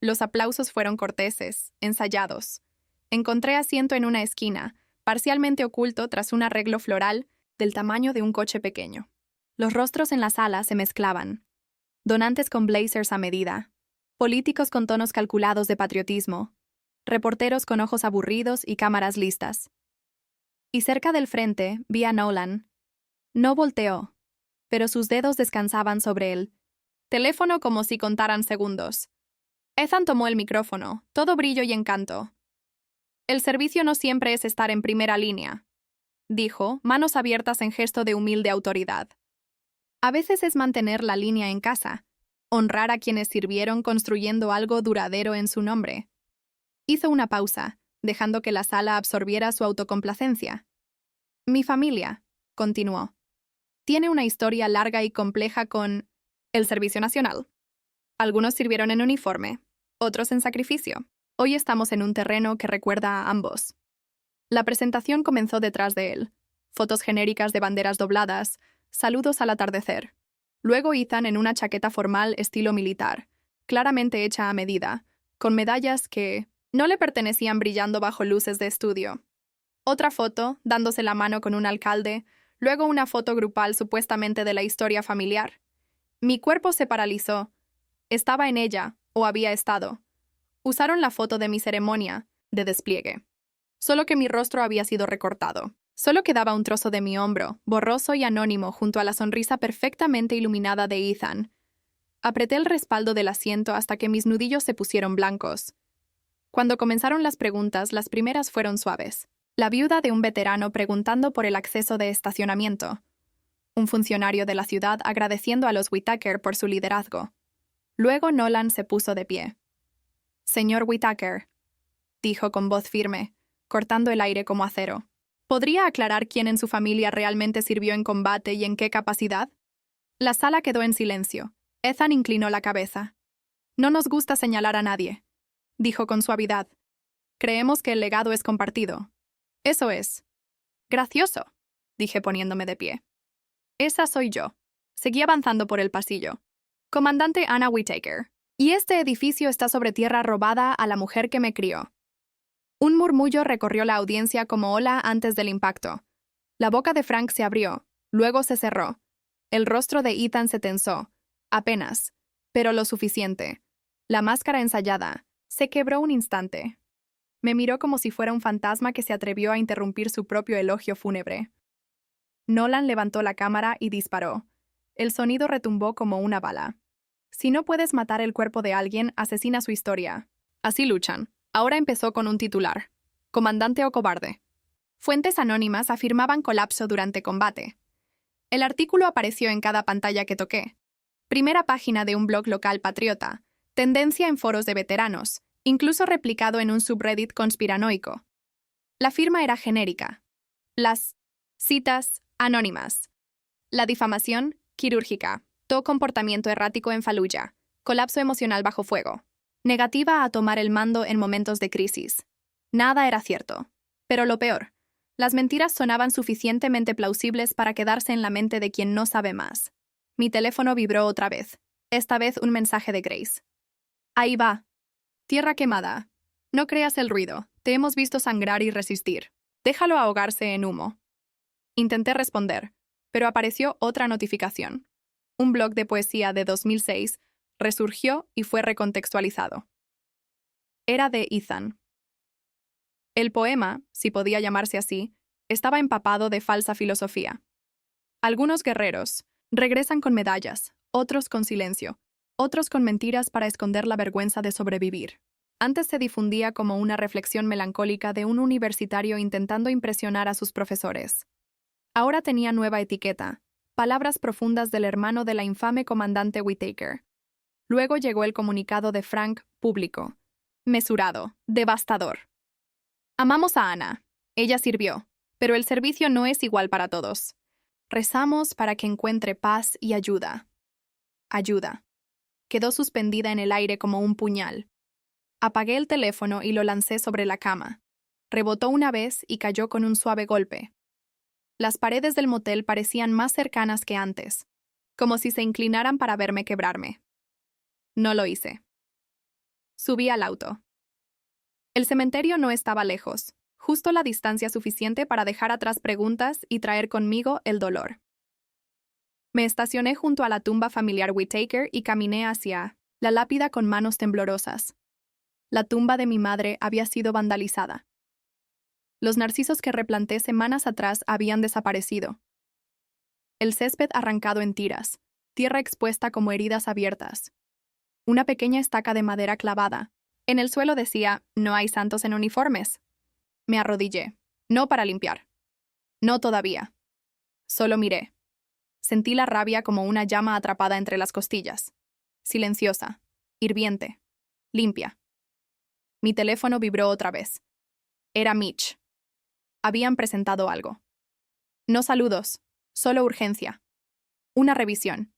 Los aplausos fueron corteses, ensayados. Encontré asiento en una esquina, parcialmente oculto tras un arreglo floral del tamaño de un coche pequeño. Los rostros en la sala se mezclaban. Donantes con blazers a medida, políticos con tonos calculados de patriotismo, reporteros con ojos aburridos y cámaras listas. Y cerca del frente vi a Nolan. No volteó, pero sus dedos descansaban sobre el teléfono como si contaran segundos. Ethan tomó el micrófono, todo brillo y encanto. El servicio no siempre es estar en primera línea, dijo, manos abiertas en gesto de humilde autoridad. A veces es mantener la línea en casa, honrar a quienes sirvieron construyendo algo duradero en su nombre. Hizo una pausa, dejando que la sala absorbiera su autocomplacencia. Mi familia, continuó, tiene una historia larga y compleja con el Servicio Nacional. Algunos sirvieron en uniforme, otros en sacrificio. Hoy estamos en un terreno que recuerda a ambos. La presentación comenzó detrás de él. Fotos genéricas de banderas dobladas, saludos al atardecer. Luego Ethan en una chaqueta formal estilo militar, claramente hecha a medida, con medallas que no le pertenecían brillando bajo luces de estudio. Otra foto, dándose la mano con un alcalde, luego una foto grupal supuestamente de la historia familiar. Mi cuerpo se paralizó. Estaba en ella, o había estado. Usaron la foto de mi ceremonia, de despliegue. Solo que mi rostro había sido recortado. Solo quedaba un trozo de mi hombro, borroso y anónimo junto a la sonrisa perfectamente iluminada de Ethan. Apreté el respaldo del asiento hasta que mis nudillos se pusieron blancos. Cuando comenzaron las preguntas, las primeras fueron suaves. La viuda de un veterano preguntando por el acceso de estacionamiento. Un funcionario de la ciudad agradeciendo a los Whittaker por su liderazgo. Luego Nolan se puso de pie. Señor Whittaker, dijo con voz firme, cortando el aire como acero. ¿Podría aclarar quién en su familia realmente sirvió en combate y en qué capacidad? La sala quedó en silencio. Ethan inclinó la cabeza. No nos gusta señalar a nadie, dijo con suavidad. Creemos que el legado es compartido. Eso es. Gracioso, dije poniéndome de pie. Esa soy yo. Seguí avanzando por el pasillo. Comandante Anna Whittaker. Y este edificio está sobre tierra robada a la mujer que me crió. Un murmullo recorrió la audiencia como ola antes del impacto. La boca de Frank se abrió, luego se cerró. El rostro de Ethan se tensó, apenas, pero lo suficiente. La máscara ensayada se quebró un instante. Me miró como si fuera un fantasma que se atrevió a interrumpir su propio elogio fúnebre. Nolan levantó la cámara y disparó. El sonido retumbó como una bala. Si no puedes matar el cuerpo de alguien, asesina su historia. Así luchan. Ahora empezó con un titular. Comandante o cobarde. Fuentes anónimas afirmaban colapso durante combate. El artículo apareció en cada pantalla que toqué. Primera página de un blog local patriota. Tendencia en foros de veteranos, incluso replicado en un subreddit conspiranoico. La firma era genérica. Las citas anónimas. La difamación quirúrgica. Todo comportamiento errático en Fallujah. Colapso emocional bajo fuego. Negativa a tomar el mando en momentos de crisis. Nada era cierto. Pero lo peor, las mentiras sonaban suficientemente plausibles para quedarse en la mente de quien no sabe más. Mi teléfono vibró otra vez. Esta vez un mensaje de Grace. Ahí va. Tierra quemada. No creas el ruido. Te hemos visto sangrar y resistir. Déjalo ahogarse en humo. Intenté responder, pero apareció otra notificación. Un blog de poesía de 2006 resurgió y fue recontextualizado. Era de Ethan. El poema, si podía llamarse así, estaba empapado de falsa filosofía. Algunos guerreros regresan con medallas, otros con silencio, otros con mentiras para esconder la vergüenza de sobrevivir. Antes se difundía como una reflexión melancólica de un universitario intentando impresionar a sus profesores. Ahora tenía nueva etiqueta, palabras profundas del hermano de la infame comandante Whittaker. Luego llegó el comunicado de Frank, público. Mesurado, devastador. Amamos a Ana. Ella sirvió, pero el servicio no es igual para todos. Rezamos para que encuentre paz y ayuda. Ayuda. Quedó suspendida en el aire como un puñal. Apagué el teléfono y lo lancé sobre la cama. Rebotó una vez y cayó con un suave golpe. Las paredes del motel parecían más cercanas que antes. como si se inclinaran para verme quebrarme. No lo hice. Subí al auto. El cementerio no estaba lejos, justo la distancia suficiente para dejar atrás preguntas y traer conmigo el dolor. Me estacioné junto a la tumba familiar Whittaker y caminé hacia la lápida con manos temblorosas. La tumba de mi madre había sido vandalizada. Los narcisos que replanté semanas atrás habían desaparecido. El césped arrancado en tiras, tierra expuesta como heridas abiertas. Una pequeña estaca de madera clavada. En el suelo decía, no hay santos en uniformes. Me arrodillé. No para limpiar. No todavía. Solo miré. Sentí la rabia como una llama atrapada entre las costillas. Silenciosa, hirviente, limpia. Mi teléfono vibró otra vez. Era Mitch. Habían presentado algo. No saludos, solo urgencia. Una revisión.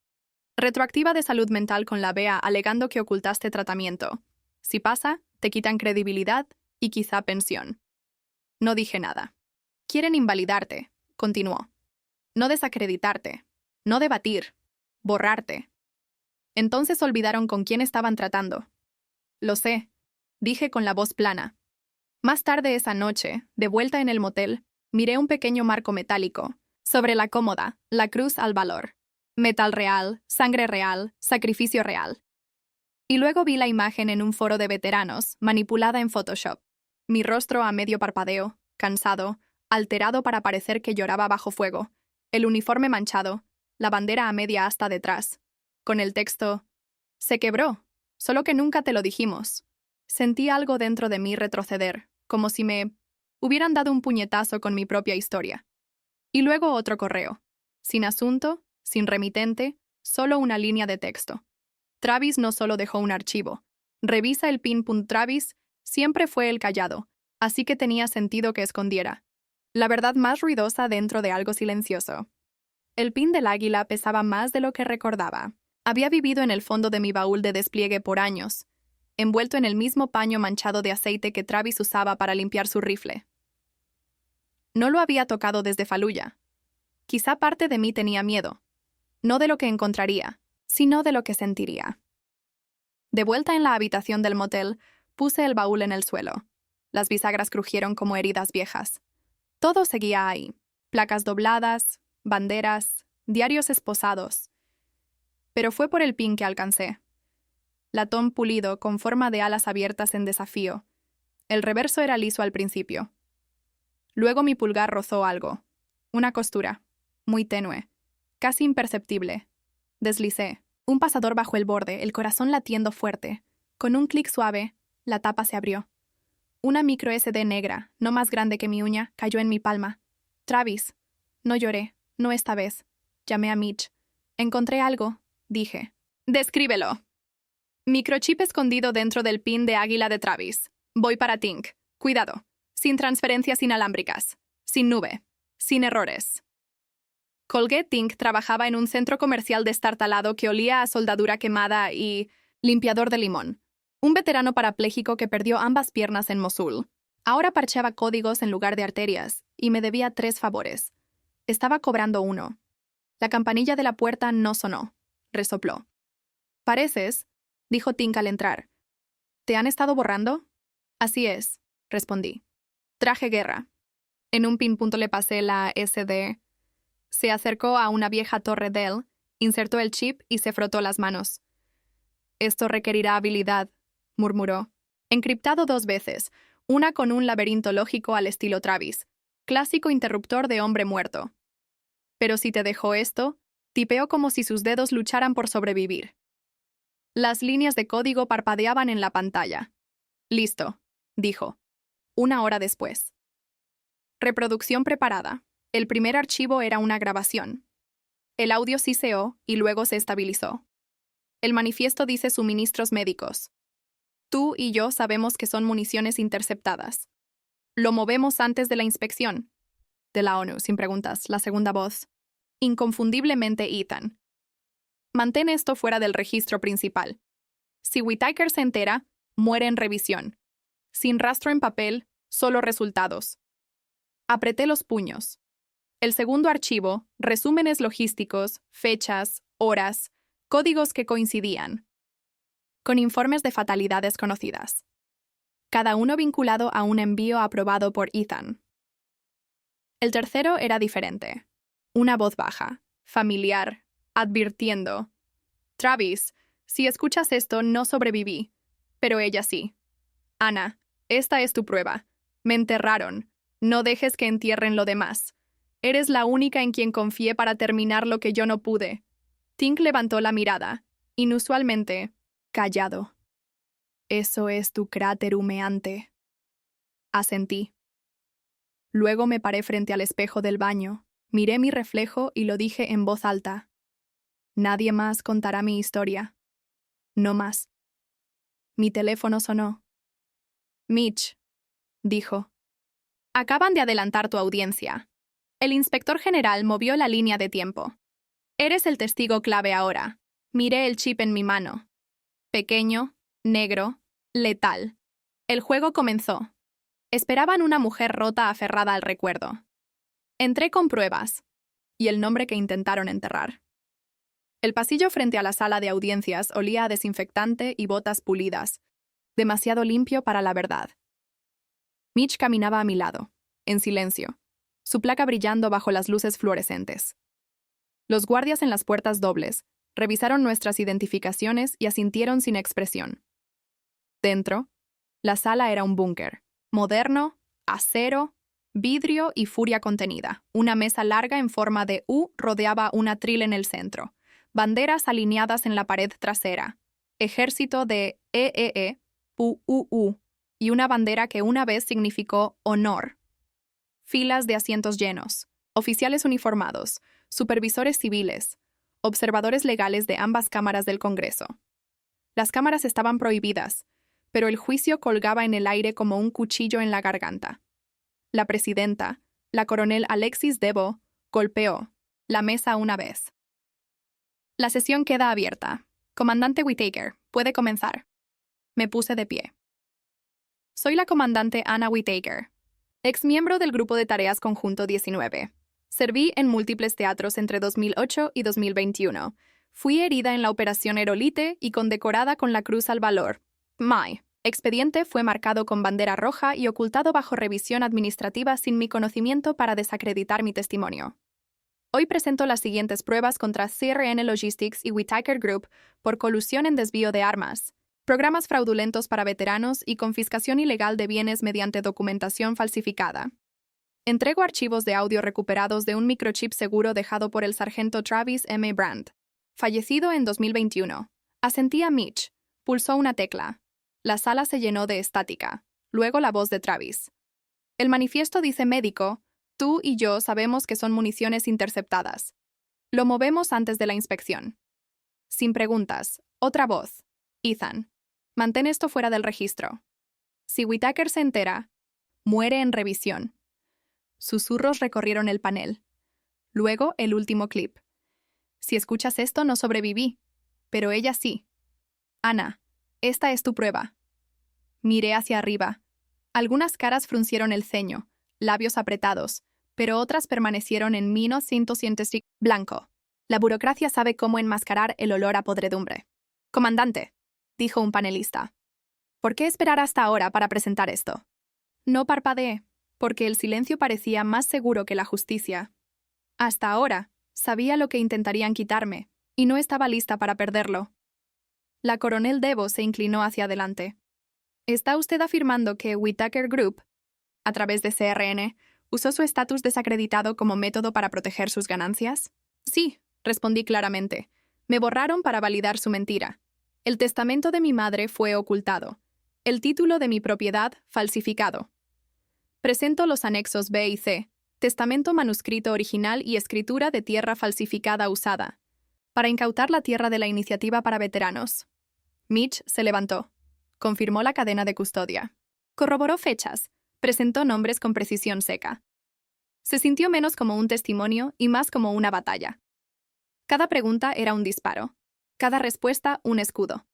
Retroactiva de salud mental con la BEA alegando que ocultaste tratamiento. Si pasa, te quitan credibilidad y quizá pensión. No dije nada. Quieren invalidarte, continuó. No desacreditarte. No debatir. Borrarte. Entonces olvidaron con quién estaban tratando. Lo sé, dije con la voz plana. Más tarde esa noche, de vuelta en el motel, miré un pequeño marco metálico. Sobre la cómoda, la cruz al valor. Metal real, sangre real, sacrificio real. Y luego vi la imagen en un foro de veteranos, manipulada en Photoshop. Mi rostro a medio parpadeo, cansado, alterado para parecer que lloraba bajo fuego, el uniforme manchado, la bandera a media asta detrás, con el texto, se quebró, solo que nunca te lo dijimos. Sentí algo dentro de mí retroceder, como si me hubieran dado un puñetazo con mi propia historia. Y luego otro correo, sin asunto, sin remitente, solo una línea de texto. Travis no solo dejó un archivo. Revisa el pin. Travis siempre fue el callado, así que tenía sentido que escondiera. La verdad más ruidosa dentro de algo silencioso. El pin del águila pesaba más de lo que recordaba. Había vivido en el fondo de mi baúl de despliegue por años, envuelto en el mismo paño manchado de aceite que Travis usaba para limpiar su rifle. No lo había tocado desde Fallujah. Quizá parte de mí tenía miedo, no de lo que encontraría, sino de lo que sentiría. De vuelta en la habitación del motel, puse el baúl en el suelo. Las bisagras crujieron como heridas viejas. Todo seguía ahí. Placas dobladas, banderas, diarios esposados. Pero fue por el pin que alcancé. Latón pulido con forma de alas abiertas en desafío. El reverso era liso al principio. Luego mi pulgar rozó algo. Una costura, muy tenue, casi imperceptible. Deslicé. Un pasador bajo el borde, el corazón latiendo fuerte. Con un clic suave, la tapa se abrió. Una micro SD negra, no más grande que mi uña, cayó en mi palma. Travis. No lloré, no esta vez. Llamé a Mitch. Encontré algo, dije. Descríbelo. Microchip escondido dentro del pin de águila de Travis. Voy para Tink. Cuidado. Sin transferencias inalámbricas. Sin nube. Sin errores. Colgate Tink trabajaba en un centro comercial destartalado que olía a soldadura quemada y limpiador de limón. Un veterano parapléjico que perdió ambas piernas en Mosul. Ahora parcheaba códigos en lugar de arterias y me debía 3 favores. Estaba cobrando uno. La campanilla de la puerta no sonó. Resopló. «Pareces», dijo Tink al entrar. «¿Te han estado borrando?» «Así es», respondí. «Traje guerra». En un pin. Le pasé la SD. Se acercó a una vieja torre Dell, insertó el chip y se frotó las manos. «Esto requerirá habilidad», murmuró. Encriptado 2 veces, una con un laberinto lógico al estilo Travis. Clásico interruptor de hombre muerto. Pero si te dejó esto, tipeó como si sus dedos lucharan por sobrevivir. Las líneas de código parpadeaban en la pantalla. «Listo», dijo. 1 hora después. Reproducción preparada. El primer archivo era una grabación. El audio siseó y luego se estabilizó. El manifiesto dice suministros médicos. Tú y yo sabemos que son municiones interceptadas. Lo movemos antes de la inspección. De la ONU, sin preguntas, la segunda voz. Inconfundiblemente Ethan. Mantén esto fuera del registro principal. Si Whittaker se entera, muere en revisión. Sin rastro en papel, solo resultados. Apreté los puños. El segundo archivo, resúmenes logísticos, fechas, horas, códigos que coincidían, con informes de fatalidades conocidas, cada uno vinculado a un envío aprobado por Ethan. El tercero era diferente. Una voz baja, familiar, advirtiendo: Travis, si escuchas esto, no sobreviví, pero ella sí. Ana, esta es tu prueba. Me enterraron. No dejes que entierren lo demás. Eres la única en quien confié para terminar lo que yo no pude. Tink levantó la mirada, inusualmente callado. Eso es tu cráter humeante. Asentí. Luego me paré frente al espejo del baño, miré mi reflejo y lo dije en voz alta. Nadie más contará mi historia. No más. Mi teléfono sonó. Mitch, dijo. Acaban de adelantar tu audiencia. El inspector general movió la línea de tiempo. Eres el testigo clave ahora. Miré el chip en mi mano. Pequeño, negro, letal. El juego comenzó. Esperaban una mujer rota aferrada al recuerdo. Entré con pruebas y el nombre que intentaron enterrar. El pasillo frente a la sala de audiencias olía a desinfectante y botas pulidas, demasiado limpio para la verdad. Mitch caminaba a mi lado, en silencio, su placa brillando bajo las luces fluorescentes. Los guardias en las puertas dobles revisaron nuestras identificaciones y asintieron sin expresión. Dentro, la sala era un búnker, moderno, acero, vidrio y furia contenida. Una mesa larga en forma de U rodeaba un atril en el centro, banderas alineadas en la pared trasera, ejército de EEE, PUUU, y una bandera que una vez significó honor. Filas de asientos llenos, oficiales uniformados, supervisores civiles, observadores legales de ambas cámaras del Congreso. Las cámaras estaban prohibidas, pero el juicio colgaba en el aire como un cuchillo en la garganta. La presidenta, la coronel Alexis Debo, golpeó la mesa una vez. La sesión queda abierta. Comandante Whittaker, puede comenzar. Me puse de pie. Soy la comandante Anna Whittaker, exmiembro del Grupo de Tareas Conjunto 19. Serví en múltiples teatros entre 2008 y 2021. Fui herida en la Operación Aerolite y condecorada con la Cruz al Valor. Mi expediente fue marcado con bandera roja y ocultado bajo revisión administrativa sin mi conocimiento para desacreditar mi testimonio. Hoy presento las siguientes pruebas contra CRN Logistics y Whittaker Group por colusión en desvío de armas, programas fraudulentos para veteranos y confiscación ilegal de bienes mediante documentación falsificada. Entrego archivos de audio recuperados de un microchip seguro dejado por el sargento Travis M. Brandt, fallecido en 2021. Asentí a Mitch. Pulsó una tecla. La sala se llenó de estática. Luego la voz de Travis. El manifiesto dice médico. Tú y yo sabemos que son municiones interceptadas. Lo movemos antes de la inspección. Sin preguntas. Otra voz. Ethan. Mantén esto fuera del registro. Si Whittaker se entera, muere en revisión. Susurros recorrieron el panel. Luego, el último clip. Si escuchas esto, no sobreviví. Pero ella sí. Ana, esta es tu prueba. Miré hacia arriba. Algunas caras fruncieron el ceño, labios apretados, pero otras permanecieron en 1900 blanco. La burocracia sabe cómo enmascarar el olor a podredumbre. Comandante, dijo un panelista. ¿Por qué esperar hasta ahora para presentar esto? No parpadeé, porque el silencio parecía más seguro que la justicia. Hasta ahora, sabía lo que intentarían quitarme, y no estaba lista para perderlo. La coronel Debo se inclinó hacia adelante. ¿Está usted afirmando que Whittaker Group, a través de CRN, usó su estatus desacreditado como método para proteger sus ganancias? Sí, respondí claramente. Me borraron para validar su mentira. El testamento de mi madre fue ocultado. El título de mi propiedad, falsificado. Presento los anexos B y C, testamento manuscrito original y escritura de tierra falsificada usada, para incautar la tierra de la iniciativa para veteranos. Mitch se levantó. Confirmó la cadena de custodia. Corroboró fechas. Presentó nombres con precisión seca. Se sintió menos como un testimonio y más como una batalla. Cada pregunta era un disparo. Cada respuesta un escudo.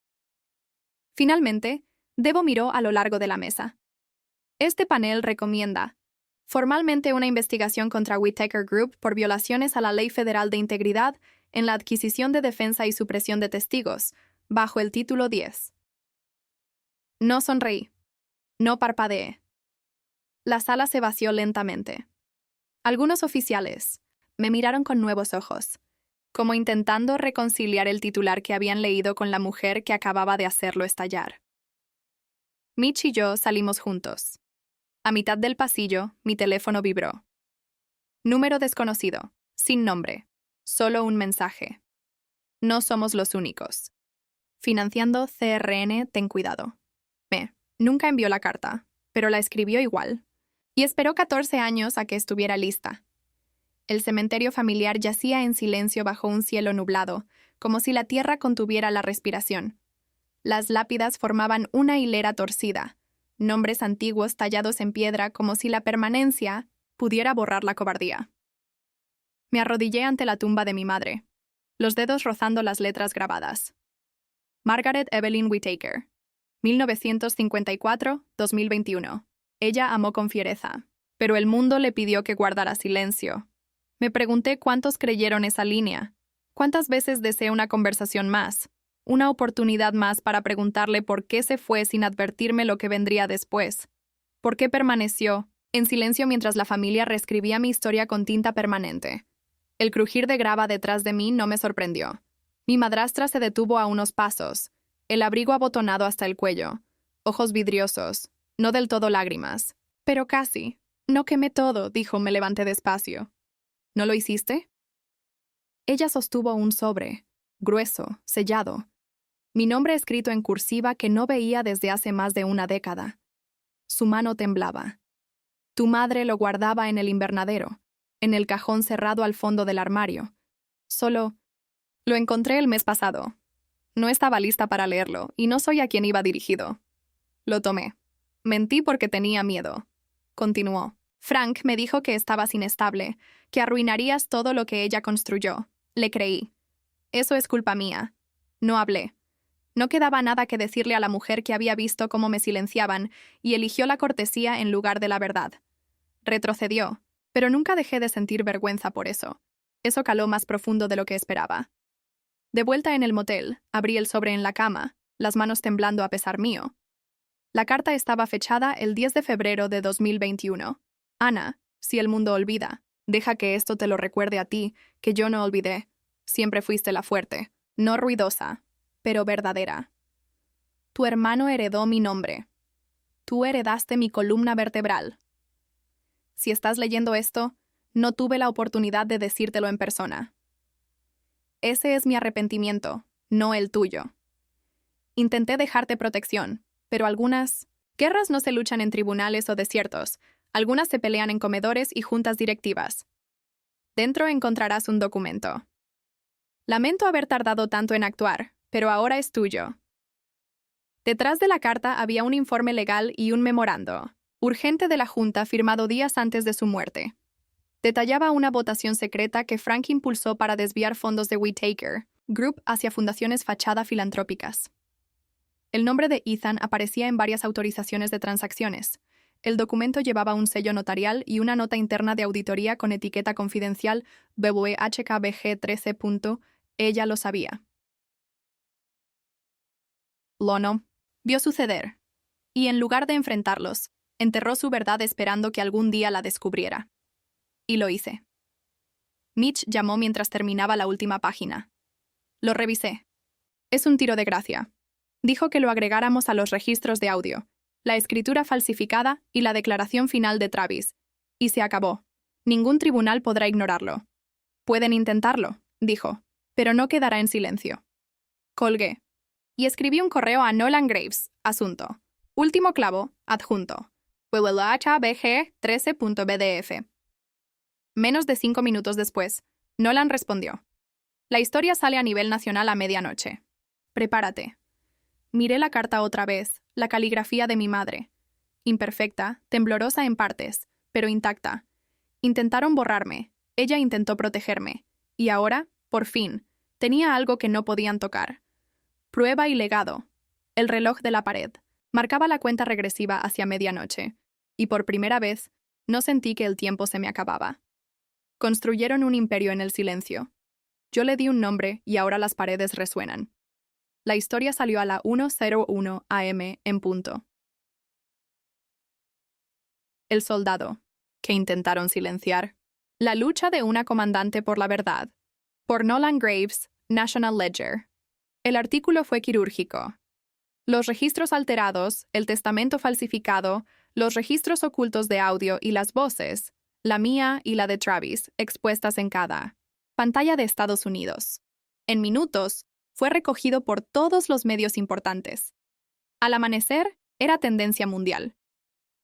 Finalmente, Debo miró a lo largo de la mesa. Este panel recomienda formalmente una investigación contra Whittaker Group por violaciones a la Ley Federal de Integridad en la adquisición de defensa y supresión de testigos, bajo el título 10. No sonreí. No parpadeé. La sala se vació lentamente. Algunos oficiales me miraron con nuevos ojos, como intentando reconciliar el titular que habían leído con la mujer que acababa de hacerlo estallar. Mitch y yo salimos juntos. A mitad del pasillo, mi teléfono vibró. Número desconocido, sin nombre, solo un mensaje. No somos los únicos. Financiando CRN, ten cuidado. Nunca envió la carta, pero la escribió igual. Y esperó 14 años a que estuviera lista. El cementerio familiar yacía en silencio bajo un cielo nublado, como si la tierra contuviera la respiración. Las lápidas formaban una hilera torcida, nombres antiguos tallados en piedra como si la permanencia pudiera borrar la cobardía. Me arrodillé ante la tumba de mi madre, los dedos rozando las letras grabadas. Margaret Evelyn Whittaker, 1954-2021. Ella amó con fiereza, pero el mundo le pidió que guardara silencio. Me pregunté cuántos creyeron esa línea. ¿Cuántas veces deseé una conversación más? Una oportunidad más para preguntarle por qué se fue sin advertirme lo que vendría después. ¿Por qué permaneció en silencio mientras la familia reescribía mi historia con tinta permanente? El crujir de grava detrás de mí no me sorprendió. Mi madrastra se detuvo a unos pasos, el abrigo abotonado hasta el cuello, ojos vidriosos, no del todo lágrimas, pero casi. No quemé todo, dijo. Me levanté despacio. ¿No lo hiciste? Ella sostuvo un sobre, grueso, sellado. Mi nombre escrito en cursiva que no veía desde hace más de una década. Su mano temblaba. Tu madre lo guardaba en el invernadero, en el cajón cerrado al fondo del armario. Solo lo encontré el mes pasado. No estaba lista para leerlo, y no soy a quien iba dirigido. Lo tomé. Mentí porque tenía miedo. Continuó. Frank me dijo que estabas inestable, que arruinarías todo lo que ella construyó. Le creí. Eso es culpa mía. No hablé. No quedaba nada que decirle a la mujer que había visto cómo me silenciaban y eligió la cortesía en lugar de la verdad. Retrocedió, pero nunca dejé de sentir vergüenza por eso. Eso caló más profundo de lo que esperaba. De vuelta en el motel, abrí el sobre en la cama, las manos temblando a pesar mío. La carta estaba fechada el 10 de febrero de 2021. Ana, si el mundo olvida, deja que esto te lo recuerde a ti, que yo no olvidé. Siempre fuiste la fuerte, no ruidosa, pero verdadera. Tu hermano heredó mi nombre. Tú heredaste mi columna vertebral. Si estás leyendo esto, no tuve la oportunidad de decírtelo en persona. Ese es mi arrepentimiento, no el tuyo. Intenté dejarte protección, pero algunas guerras no se luchan en tribunales o desiertos, algunas se pelean en comedores y juntas directivas. Dentro encontrarás un documento. Lamento haber tardado tanto en actuar, pero ahora es tuyo. Detrás de la carta había un informe legal y un memorando, urgente de la Junta firmado días antes de su muerte. Detallaba una votación secreta que Frank impulsó para desviar fondos de Whittaker Group hacia fundaciones fachada filantrópicas. El nombre de Ethan aparecía en varias autorizaciones de transacciones. El documento llevaba un sello notarial y una nota interna de auditoría con etiqueta confidencial BWHKBG 13. Ella lo sabía. Lono vio suceder, y en lugar de enfrentarlos, enterró su verdad esperando que algún día la descubriera. Y lo hice. Mitch llamó mientras terminaba la última página. Lo revisé. Es un tiro de gracia. Dijo que lo agregáramos a los registros de audio, la escritura falsificada y la declaración final de Travis. Y se acabó. Ningún tribunal podrá ignorarlo. Pueden intentarlo, dijo, pero no quedará en silencio. Colgué. Y escribí un correo a Nolan Graves, asunto. Último clavo, adjunto. WHBG 13.bdf. Menos de 5 minutos después, Nolan respondió. La historia sale a nivel nacional a medianoche. Prepárate. Miré la carta otra vez, la caligrafía de mi madre. Imperfecta, temblorosa en partes, pero intacta. Intentaron borrarme, ella intentó protegerme. Y ahora, por fin, tenía algo que no podían tocar. Prueba y legado. El reloj de la pared. Marcaba la cuenta regresiva hacia medianoche. Y por primera vez, no sentí que el tiempo se me acababa. Construyeron un imperio en el silencio. Yo le di un nombre y ahora las paredes resuenan. La historia salió a la 1:01 a.m. en punto. El soldado, que intentaron silenciar. La lucha de una comandante por la verdad. Por Nolan Graves, National Ledger. El artículo fue quirúrgico. Los registros alterados, el testamento falsificado, los registros ocultos de audio y las voces, la mía y la de Travis, expuestas en cada pantalla de Estados Unidos. En minutos, fue recogido por todos los medios importantes. Al amanecer, era tendencia mundial.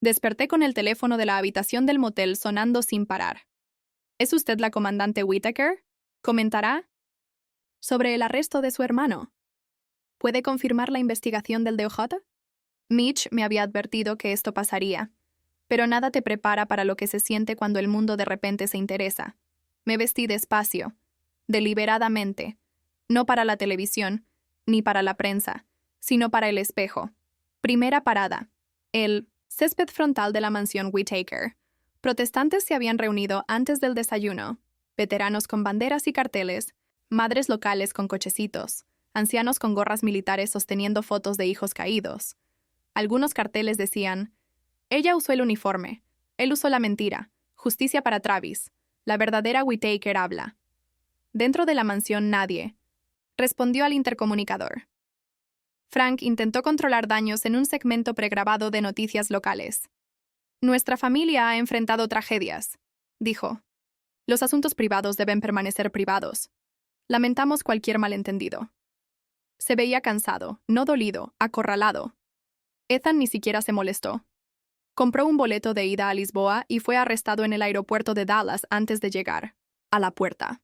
Desperté con el teléfono de la habitación del motel sonando sin parar. ¿Es usted la comandante Whittaker? ¿Comentará? Sobre el arresto de su hermano. ¿Puede confirmar la investigación del DOJ? Mitch me había advertido que esto pasaría, pero nada te prepara para lo que se siente cuando el mundo de repente se interesa. Me vestí despacio, deliberadamente, no para la televisión, ni para la prensa, sino para el espejo. Primera parada. El césped frontal de la mansión Whittaker. Protestantes se habían reunido antes del desayuno, veteranos con banderas y carteles, madres locales con cochecitos, ancianos con gorras militares sosteniendo fotos de hijos caídos. Algunos carteles decían: ella usó el uniforme, él usó la mentira, justicia para Travis, la verdadera Whittaker habla. Dentro de la mansión nadie respondió al intercomunicador. Frank intentó controlar daños en un segmento pregrabado de noticias locales. Nuestra familia ha enfrentado tragedias, dijo. Los asuntos privados deben permanecer privados. Lamentamos cualquier malentendido. Se veía cansado, no dolido, acorralado. Ethan ni siquiera se molestó. Compró un boleto de ida a Lisboa y fue arrestado en el aeropuerto de Dallas antes de llegar a la puerta.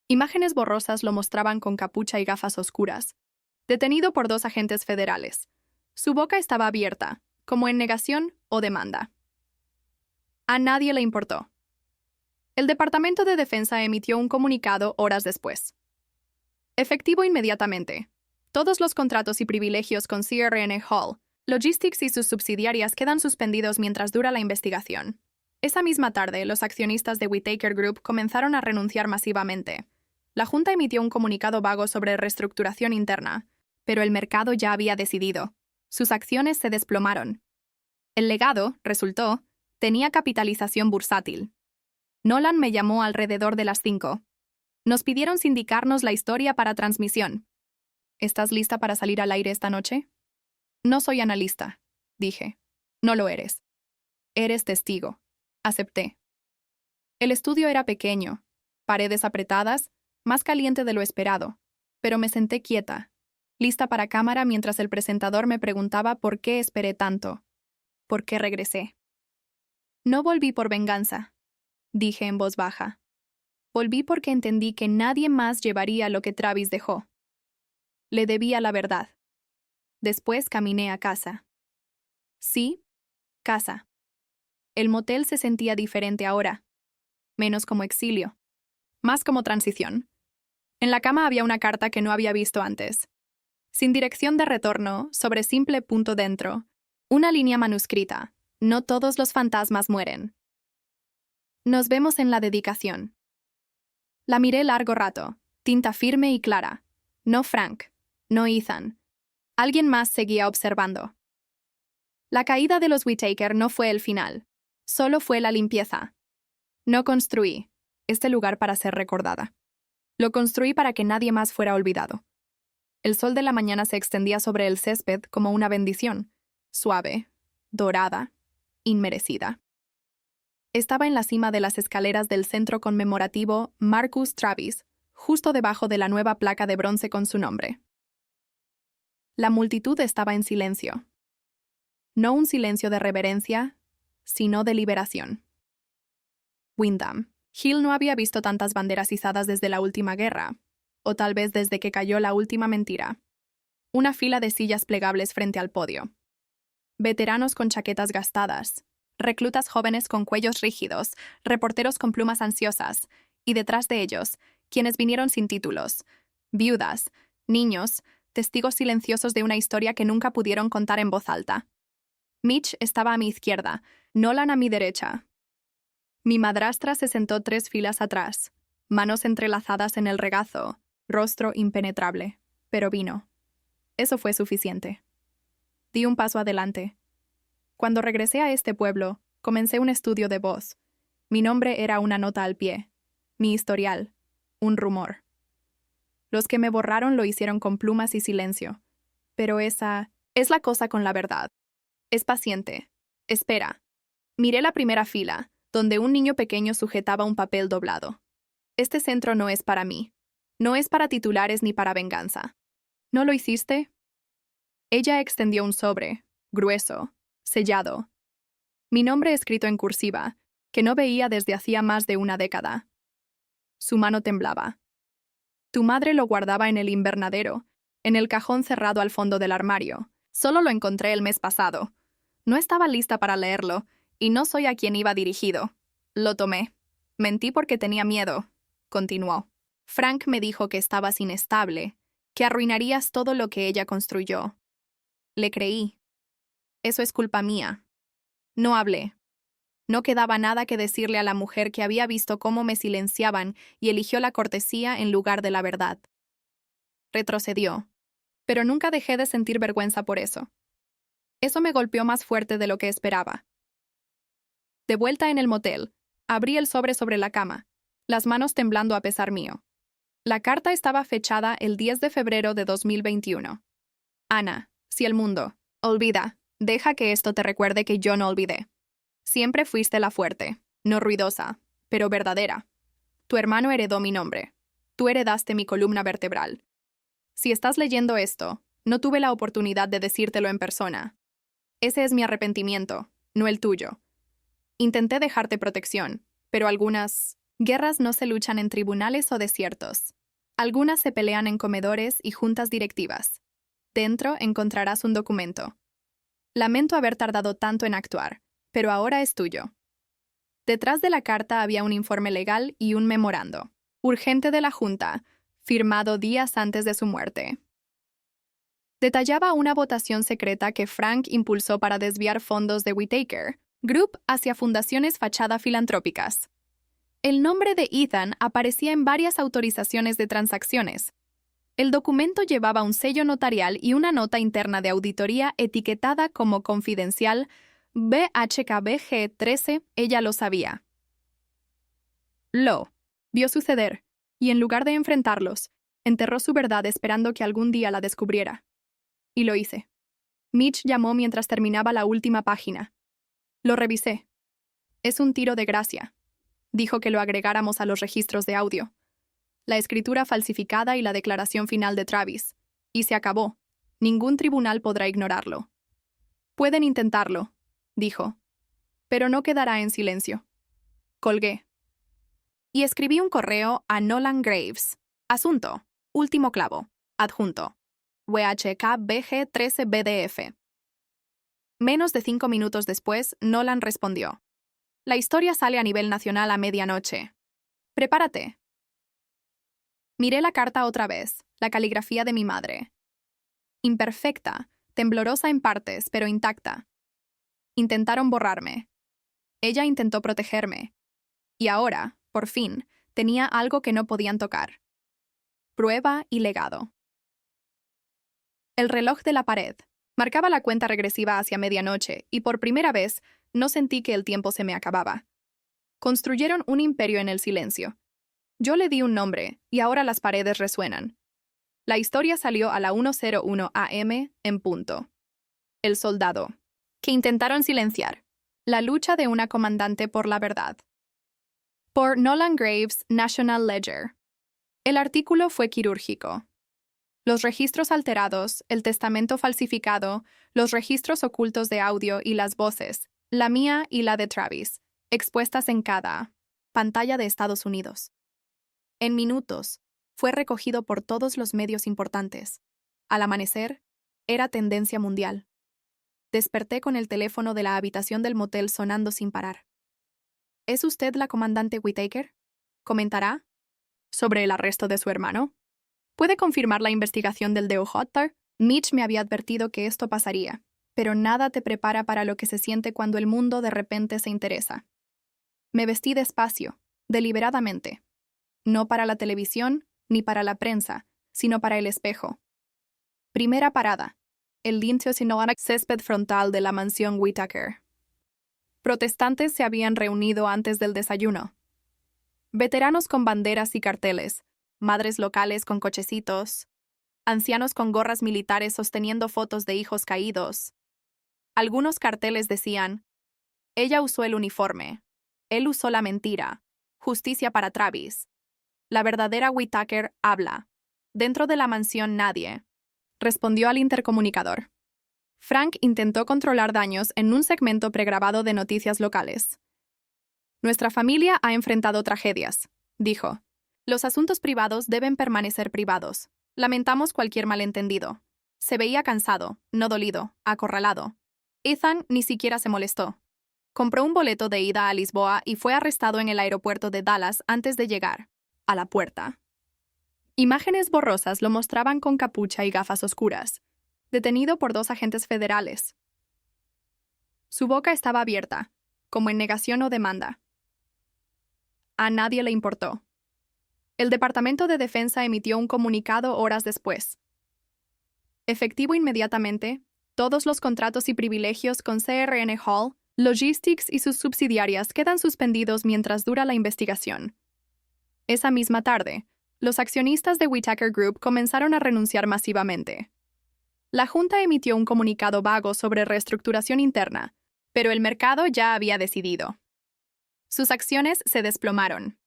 Imágenes borrosas lo mostraban con capucha y gafas oscuras, detenido por 2 agentes federales. Su boca estaba abierta, como en negación o demanda. A nadie le importó. El Departamento de Defensa emitió un comunicado horas después. Efectivo inmediatamente. Todos los contratos y privilegios con CRN Hall, Logistics y sus subsidiarias quedan suspendidos mientras dura la investigación. Esa misma tarde, los accionistas de Whittaker Group comenzaron a renunciar masivamente. La Junta emitió un comunicado vago sobre reestructuración interna, pero el mercado ya había decidido. Sus acciones se desplomaron. El legado, resultó, tenía capitalización bursátil. Nolan me llamó alrededor de las 5. Nos pidieron sindicarnos la historia para transmisión. ¿Estás lista para salir al aire esta noche? No soy analista, dije. No lo eres. Eres testigo. Acepté. El estudio era pequeño, paredes apretadas, más caliente de lo esperado, pero me senté quieta, lista para cámara mientras el presentador me preguntaba por qué esperé tanto, por qué regresé. No volví por venganza, dije en voz baja. Volví porque entendí que nadie más llevaría lo que Travis dejó. Le debía la verdad. Después caminé a casa. Sí, casa. El motel se sentía diferente ahora, menos como exilio, más como transición. En la cama había una carta que no había visto antes. Sin dirección de retorno, sobre simple punto dentro, una línea manuscrita: no todos los fantasmas mueren. Nos vemos en la dedicación. La miré largo rato, tinta firme y clara. No Frank, no Ethan. Alguien más seguía observando. La caída de los Whittaker no fue el final, solo fue la limpieza. No construí este lugar para ser recordada. Lo construí para que nadie más fuera olvidado. El sol de la mañana se extendía sobre el césped como una bendición, suave, dorada, inmerecida. Estaba en la cima de las escaleras del centro conmemorativo Marcus Travis, justo debajo de la nueva placa de bronce con su nombre. La multitud estaba en silencio. No un silencio de reverencia, sino de liberación. Windham. Hill no había visto tantas banderas izadas desde la última guerra, o tal vez desde que cayó la última mentira. Una fila de sillas plegables frente al podio. Veteranos con chaquetas gastadas, reclutas jóvenes con cuellos rígidos, reporteros con plumas ansiosas, y detrás de ellos, quienes vinieron sin títulos, viudas, niños, testigos silenciosos de una historia que nunca pudieron contar en voz alta. Mitch estaba a mi izquierda, Nolan a mi derecha. Mi madrastra se sentó 3 filas atrás, manos entrelazadas en el regazo, rostro impenetrable, pero vino. Eso fue suficiente. Di un paso adelante. Cuando regresé a este pueblo, comencé un estudio de voz. Mi nombre era una nota al pie. Mi historial, un rumor. Los que me borraron lo hicieron con plumas y silencio. Pero esa es la cosa con la verdad. Es paciente. Espera. Miré la primera fila, donde un niño pequeño sujetaba un papel doblado. Este centro no es para mí. No es para titulares ni para venganza. ¿No lo hiciste? Ella extendió un sobre, grueso, sellado. Mi nombre escrito en cursiva, que no veía desde hacía más de una década. Su mano temblaba. Tu madre lo guardaba en el invernadero, en el cajón cerrado al fondo del armario. Solo lo encontré el mes pasado. No estaba lista para leerlo, y no soy a quien iba dirigido. Lo tomé. Mentí porque tenía miedo. Continuó. Frank me dijo que estabas inestable, que arruinarías todo lo que ella construyó. Le creí. Eso es culpa mía. No hablé. No quedaba nada que decirle a la mujer que había visto cómo me silenciaban y eligió la cortesía en lugar de la verdad. Retrocedió. Pero nunca dejé de sentir vergüenza por eso. Eso me golpeó más fuerte de lo que esperaba. De vuelta en el motel, abrí el sobre la cama, las manos temblando a pesar mío. La carta estaba fechada el 10 de febrero de 2021. Ana, si el mundo olvida, deja que esto te recuerde que yo no olvidé. Siempre fuiste la fuerte, no ruidosa, pero verdadera. Tu hermano heredó mi nombre. Tú heredaste mi columna vertebral. Si estás leyendo esto, no tuve la oportunidad de decírtelo en persona. Ese es mi arrepentimiento, no el tuyo. Intenté dejarte protección, pero algunas guerras no se luchan en tribunales o desiertos. Algunas se pelean en comedores y juntas directivas. Dentro encontrarás un documento. Lamento haber tardado tanto en actuar, pero ahora es tuyo. Detrás de la carta había un informe legal y un memorando, urgente de la Junta, firmado días antes de su muerte. Detallaba una votación secreta que Frank impulsó para desviar fondos de Whitaker Group hacia fundaciones fachada filantrópicas. El nombre de Ethan aparecía en varias autorizaciones de transacciones. El documento llevaba un sello notarial y una nota interna de auditoría etiquetada como confidencial BHKBG 13, ella lo sabía. Lo vio suceder, y en lugar de enfrentarlos, enterró su verdad esperando que algún día la descubriera. Y lo hice. Mitch llamó mientras terminaba la última página. Lo revisé. Es un tiro de gracia. Dijo que lo agregáramos a los registros de audio. La escritura falsificada y la declaración final de Travis. Y se acabó. Ningún tribunal podrá ignorarlo. Pueden intentarlo, dijo. Pero no quedará en silencio. Colgué. Y escribí un correo a Nolan Graves. Asunto. Último clavo. Adjunto. WHKBG 13 BDF. Menos de 5 minutos después, Nolan respondió. La historia sale a nivel nacional a medianoche. Prepárate. Miré la carta otra vez, la caligrafía de mi madre. Imperfecta, temblorosa en partes, pero intacta. Intentaron borrarme. Ella intentó protegerme. Y ahora, por fin, tenía algo que no podían tocar. Prueba y legado. El reloj de la pared marcaba la cuenta regresiva hacia medianoche y por primera vez no sentí que el tiempo se me acababa. Construyeron un imperio en el silencio. Yo le di un nombre y ahora las paredes resuenan. La historia salió a la 1:01 a.m. en punto. El soldado, que intentaron silenciar. La lucha de una comandante por la verdad. Por Nolan Graves, National Ledger. El artículo fue quirúrgico. Los registros alterados, el testamento falsificado, los registros ocultos de audio y las voces, la mía y la de Travis, expuestas en cada pantalla de Estados Unidos. En minutos, fue recogido por todos los medios importantes. Al amanecer, era tendencia mundial. Desperté con el teléfono de la habitación del motel sonando sin parar. ¿Es usted la comandante Whitaker? ¿Comentará sobre el arresto de su hermano? ¿Puede confirmar la investigación del DOJ? Mitch me había advertido que esto pasaría, pero nada te prepara para lo que se siente cuando el mundo de repente se interesa. Me vestí despacio, deliberadamente. no para la televisión ni para la prensa, sino para el espejo. Primera parada. El limpio césped frontal de la mansión Whittaker. Protestantes se habían reunido antes del desayuno. Veteranos con banderas y carteles, madres locales con cochecitos, ancianos con gorras militares sosteniendo fotos de hijos caídos. Algunos carteles decían: ella usó el uniforme, él usó la mentira, justicia para Travis. La verdadera Whittaker habla. Dentro de la mansión nadie respondió al intercomunicador. Frank intentó controlar daños en un segmento pregrabado de noticias locales. Nuestra familia ha enfrentado tragedias, dijo. Los asuntos privados deben permanecer privados. Lamentamos cualquier malentendido. Se veía cansado, no dolido, acorralado. Ethan ni siquiera se molestó. Compró un boleto de ida a Lisboa y fue arrestado en el aeropuerto de Dallas antes de llegar a la puerta. Imágenes borrosas lo mostraban con capucha y gafas oscuras, detenido por 2 agentes federales. Su boca estaba abierta, como en negación o demanda. A nadie le importó. El Departamento de Defensa emitió un comunicado horas después. Efectivo inmediatamente, todos los contratos y privilegios con CRN Hall, Logistics y sus subsidiarias quedan suspendidos mientras dura la investigación. Esa misma tarde, los accionistas de Whittaker Group comenzaron a renunciar masivamente. La Junta emitió un comunicado vago sobre reestructuración interna, pero el mercado ya había decidido. Sus acciones se desplomaron.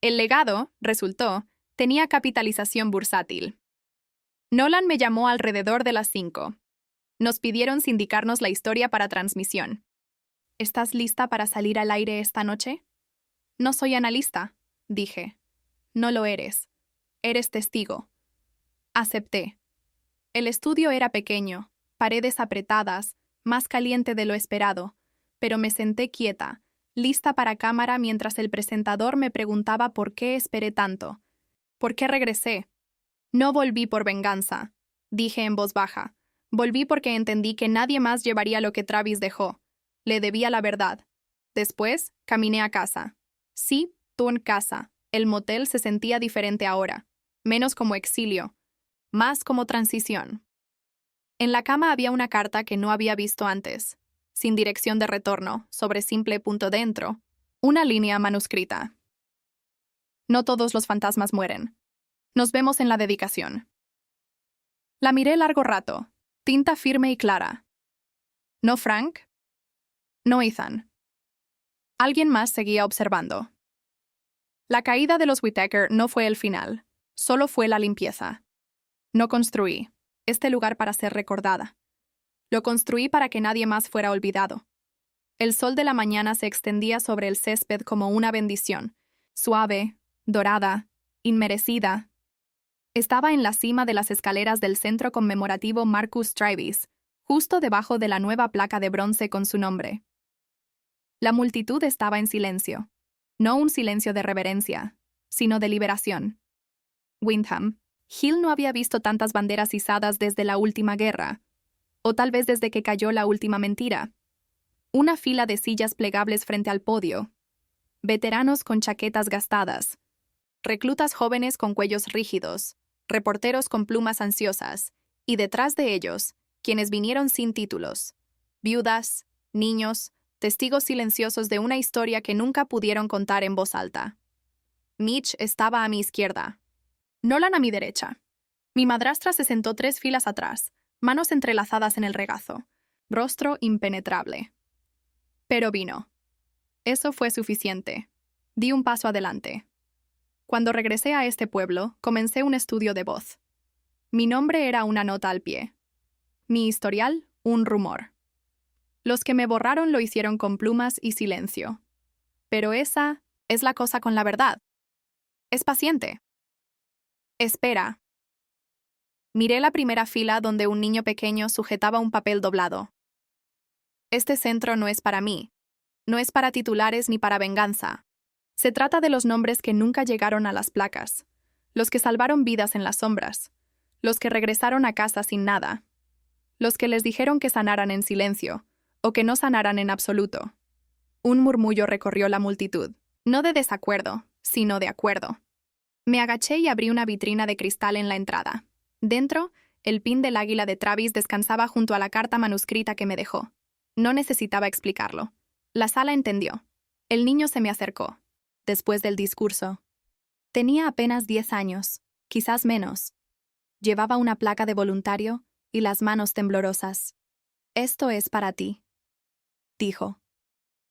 El legado, resultó, tenía capitalización bursátil. Nolan me llamó alrededor de las 5. Nos pidieron sindicarnos la historia para transmisión. ¿Estás lista para salir al aire esta noche? No soy analista, dije. No lo eres. Eres testigo. Acepté. El estudio era pequeño, paredes apretadas, más caliente de lo esperado, pero me senté quieta, lista para cámara mientras el presentador me preguntaba por qué esperé tanto. ¿Por qué regresé? No volví por venganza, dije en voz baja. Volví porque entendí que nadie más llevaría lo que Travis dejó. Le debía la verdad. Después, caminé a casa. Sí, tú en casa. El motel se sentía diferente ahora. Menos como exilio. Más como transición. En la cama había una carta que no había visto antes. Sin dirección de retorno, sobre simple punto dentro. Una línea manuscrita. No todos los fantasmas mueren. Nos vemos en la dedicación. La miré largo rato. Tinta firme y clara. ¿No Frank? No Ethan. Alguien más seguía observando. La caída de los Whittaker no fue el final, solo fue la limpieza. No construí este lugar para ser recordada. Lo construí para que nadie más fuera olvidado. El sol de la mañana se extendía sobre el césped como una bendición, suave, dorada, inmerecida. Estaba en la cima de las escaleras del centro conmemorativo Marcus Travis, justo debajo de la nueva placa de bronce con su nombre. La multitud estaba en silencio. No un silencio de reverencia, sino de liberación. Windham, Hill no había visto tantas banderas izadas desde la última guerra, o tal vez desde que cayó la última mentira. Una fila de sillas plegables frente al podio. Veteranos con chaquetas gastadas. Reclutas jóvenes con cuellos rígidos. Reporteros con plumas ansiosas. Y detrás de ellos, quienes vinieron sin títulos. Viudas, niños, testigos silenciosos de una historia que nunca pudieron contar en voz alta. Mitch estaba a mi izquierda. Nolan a mi derecha. Mi madrastra se sentó 3 filas atrás, manos entrelazadas en el regazo, rostro impenetrable. Pero vino. Eso fue suficiente. Di un paso adelante. Cuando regresé a este pueblo, comencé un estudio de voz. Mi nombre era una nota al pie. Mi historial, un rumor. Los que me borraron lo hicieron con plumas y silencio. Pero esa es la cosa con la verdad. Es paciente. Espera. Miré la primera fila donde un niño pequeño sujetaba un papel doblado. Este centro no es para mí. No es para titulares ni para venganza. Se trata de los nombres que nunca llegaron a las placas, los que salvaron vidas en las sombras, los que regresaron a casa sin nada, los que les dijeron que sanaran en silencio, o que no sanaran en absoluto. Un murmullo recorrió la multitud, no de desacuerdo, sino de acuerdo. Me agaché y abrí una vitrina de cristal en la entrada. Dentro, el pin del águila de Travis descansaba junto a la carta manuscrita que me dejó. No necesitaba explicarlo. La sala entendió. El niño se me acercó. Después del discurso. Tenía apenas 10 años, quizás menos. Llevaba una placa de voluntario y las manos temblorosas. «Esto es para ti», dijo.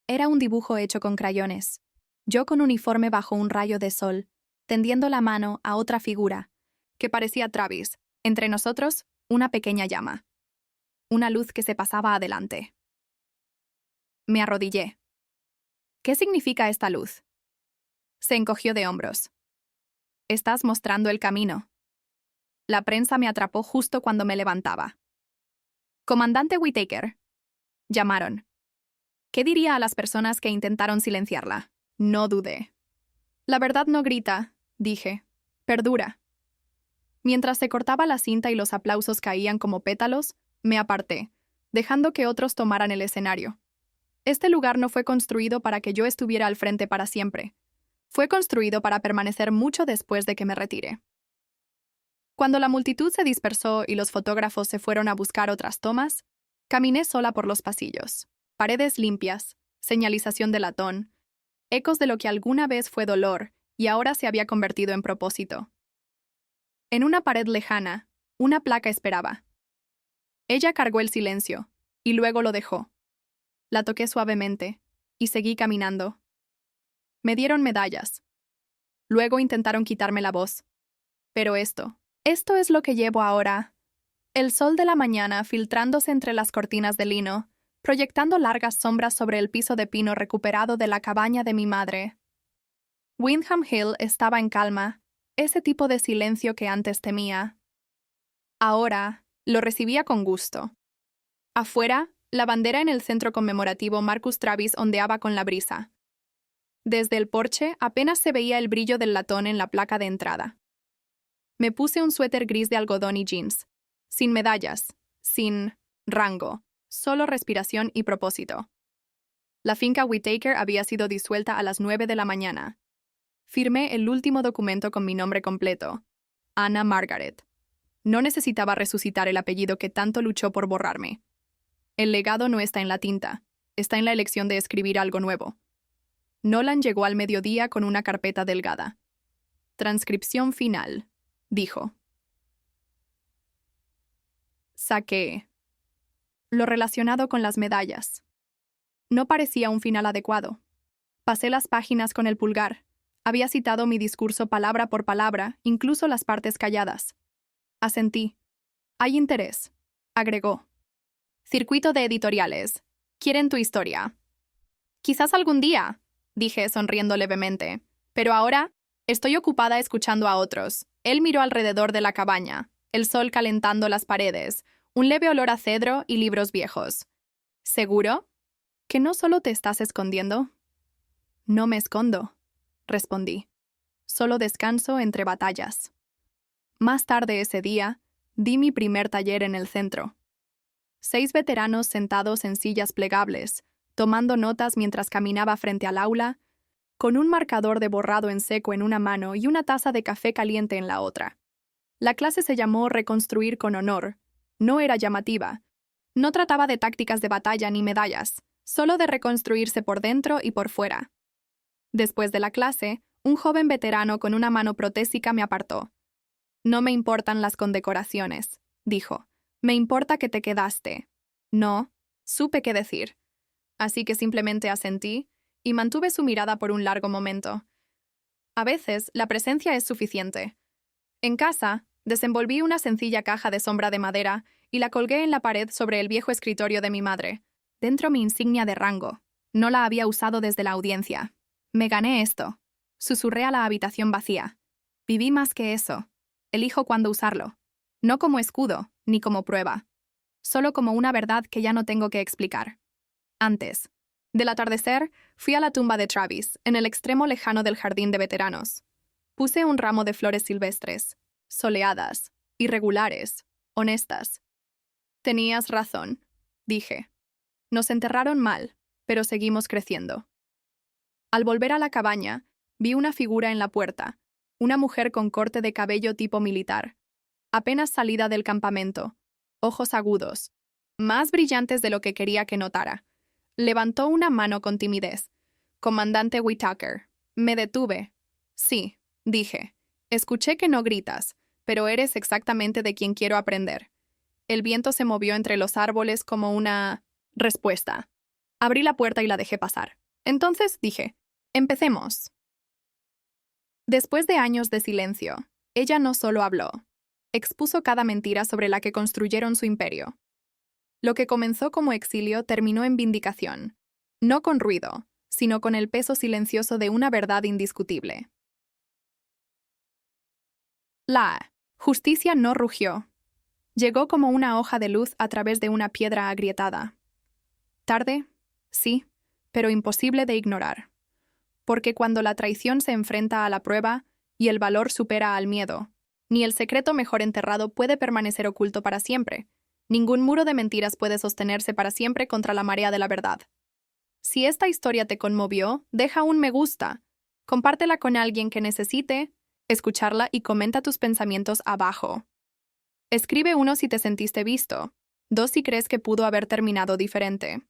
Era un dibujo hecho con crayones. Yo con uniforme bajo un rayo de sol, tendiendo la mano a otra figura, que parecía Travis. Entre nosotros, una pequeña llama. Una luz que se pasaba adelante. Me arrodillé. «¿Qué significa esta luz?» Se encogió de hombros. «Estás mostrando el camino». La prensa me atrapó justo cuando me levantaba. «Comandante Whittaker», llamaron. ¿Qué diría a las personas que intentaron silenciarla? No dudé. «La verdad no grita», dije. «Perdura». Mientras se cortaba la cinta y los aplausos caían como pétalos, me aparté, dejando que otros tomaran el escenario. Este lugar no fue construido para que yo estuviera al frente para siempre. Fue construido para permanecer mucho después de que me retire. Cuando la multitud se dispersó y los fotógrafos se fueron a buscar otras tomas, caminé sola por los pasillos. Paredes limpias, señalización de latón, ecos de lo que alguna vez fue dolor y ahora se había convertido en propósito. En una pared lejana, una placa esperaba. Ella cargó el silencio, y luego lo dejó. La toqué suavemente, y seguí caminando. Me dieron medallas. Luego intentaron quitarme la voz. Pero esto es lo que llevo ahora. El sol de la mañana filtrándose entre las cortinas de lino, proyectando largas sombras sobre el piso de pino recuperado de la cabaña de mi madre. Windham Hill estaba en calma, ese tipo de silencio que antes temía. Ahora lo recibía con gusto. Afuera, la bandera en el centro conmemorativo Marcus Travis ondeaba con la brisa. Desde el porche apenas se veía el brillo del latón en la placa de entrada. Me puse un suéter gris de algodón y jeans, sin medallas, sin rango, solo respiración y propósito. La finca Whittaker había sido disuelta a las 9 de la mañana. Firmé el último documento con mi nombre completo, Anna Margaret. No necesitaba resucitar el apellido que tanto luchó por borrarme. El legado no está en la tinta, está en la elección de escribir algo nuevo. Nolan llegó al mediodía con una carpeta delgada. Transcripción final, dijo. Saqué lo relacionado con las medallas. No parecía un final adecuado. Pasé las páginas con el pulgar. Había citado mi discurso palabra por palabra, incluso las partes calladas. Asentí. Hay interés, agregó. Circuito de editoriales. ¿Quieren tu historia? Quizás algún día, dije sonriendo levemente, pero ahora estoy ocupada escuchando a otros. Él miró alrededor de la cabaña, el sol calentando las paredes, un leve olor a cedro y libros viejos. ¿Seguro? ¿Que no solo te estás escondiendo? No me escondo, respondí. Solo descanso entre batallas. Más tarde ese día, di mi primer taller en el centro. 6 veteranos sentados en sillas plegables, tomando notas mientras caminaba frente al aula, con un marcador de borrado en seco en una mano y una taza de café caliente en la otra. La clase se llamó Reconstruir con Honor. No era llamativa. No trataba de tácticas de batalla ni medallas, solo de reconstruirse por dentro y por fuera. Después de la clase, un joven veterano con una mano protésica me apartó. No me importan las condecoraciones, dijo. Me importa que te quedaste. No, supe qué decir. Así que simplemente asentí y mantuve su mirada por un largo momento. A veces, la presencia es suficiente. En casa, desenvolví una sencilla caja de sombra de madera y la colgué en la pared sobre el viejo escritorio de mi madre. Dentro mi insignia de rango. No la había usado desde la audiencia. Me gané esto. Susurré a la habitación vacía. Viví más que eso. Elijo cuándo usarlo. No como escudo, ni como prueba. Solo como una verdad que ya no tengo que explicar. Antes del atardecer, fui a la tumba de Travis, en el extremo lejano del jardín de veteranos. Puse un ramo de flores silvestres, soleadas, irregulares, honestas. Tenías razón, dije. Nos enterraron mal, pero seguimos creciendo. Al volver a la cabaña, Vi una figura en la puerta, una mujer con corte de cabello tipo militar, apenas salida del campamento, ojos agudos, más brillantes de lo que quería que notara. Levantó una mano con timidez. Comandante Whitaker. Me detuve. Sí, dije. Escuché que no gritas, pero eres exactamente de quien quiero aprender. El viento se movió entre los árboles como una respuesta. Abrí la puerta y la dejé pasar. Entonces dije, empecemos. Después de años de silencio, ella no solo habló, expuso cada mentira sobre la que construyeron su imperio. Lo que comenzó como exilio terminó en vindicación, no con ruido, sino con el peso silencioso de una verdad indiscutible. La justicia no rugió. Llegó como una hoja de luz a través de una piedra agrietada. Tarde, sí, pero imposible de ignorar. Porque cuando la traición se enfrenta a la prueba y el valor supera al miedo, ni el secreto mejor enterrado puede permanecer oculto para siempre. Ningún muro de mentiras puede sostenerse para siempre contra la marea de la verdad. Si esta historia te conmovió, deja un me gusta, compártela con alguien que necesite escucharla y comenta tus pensamientos abajo. Escribe 1 si te sentiste visto, 2 si crees que pudo haber terminado diferente.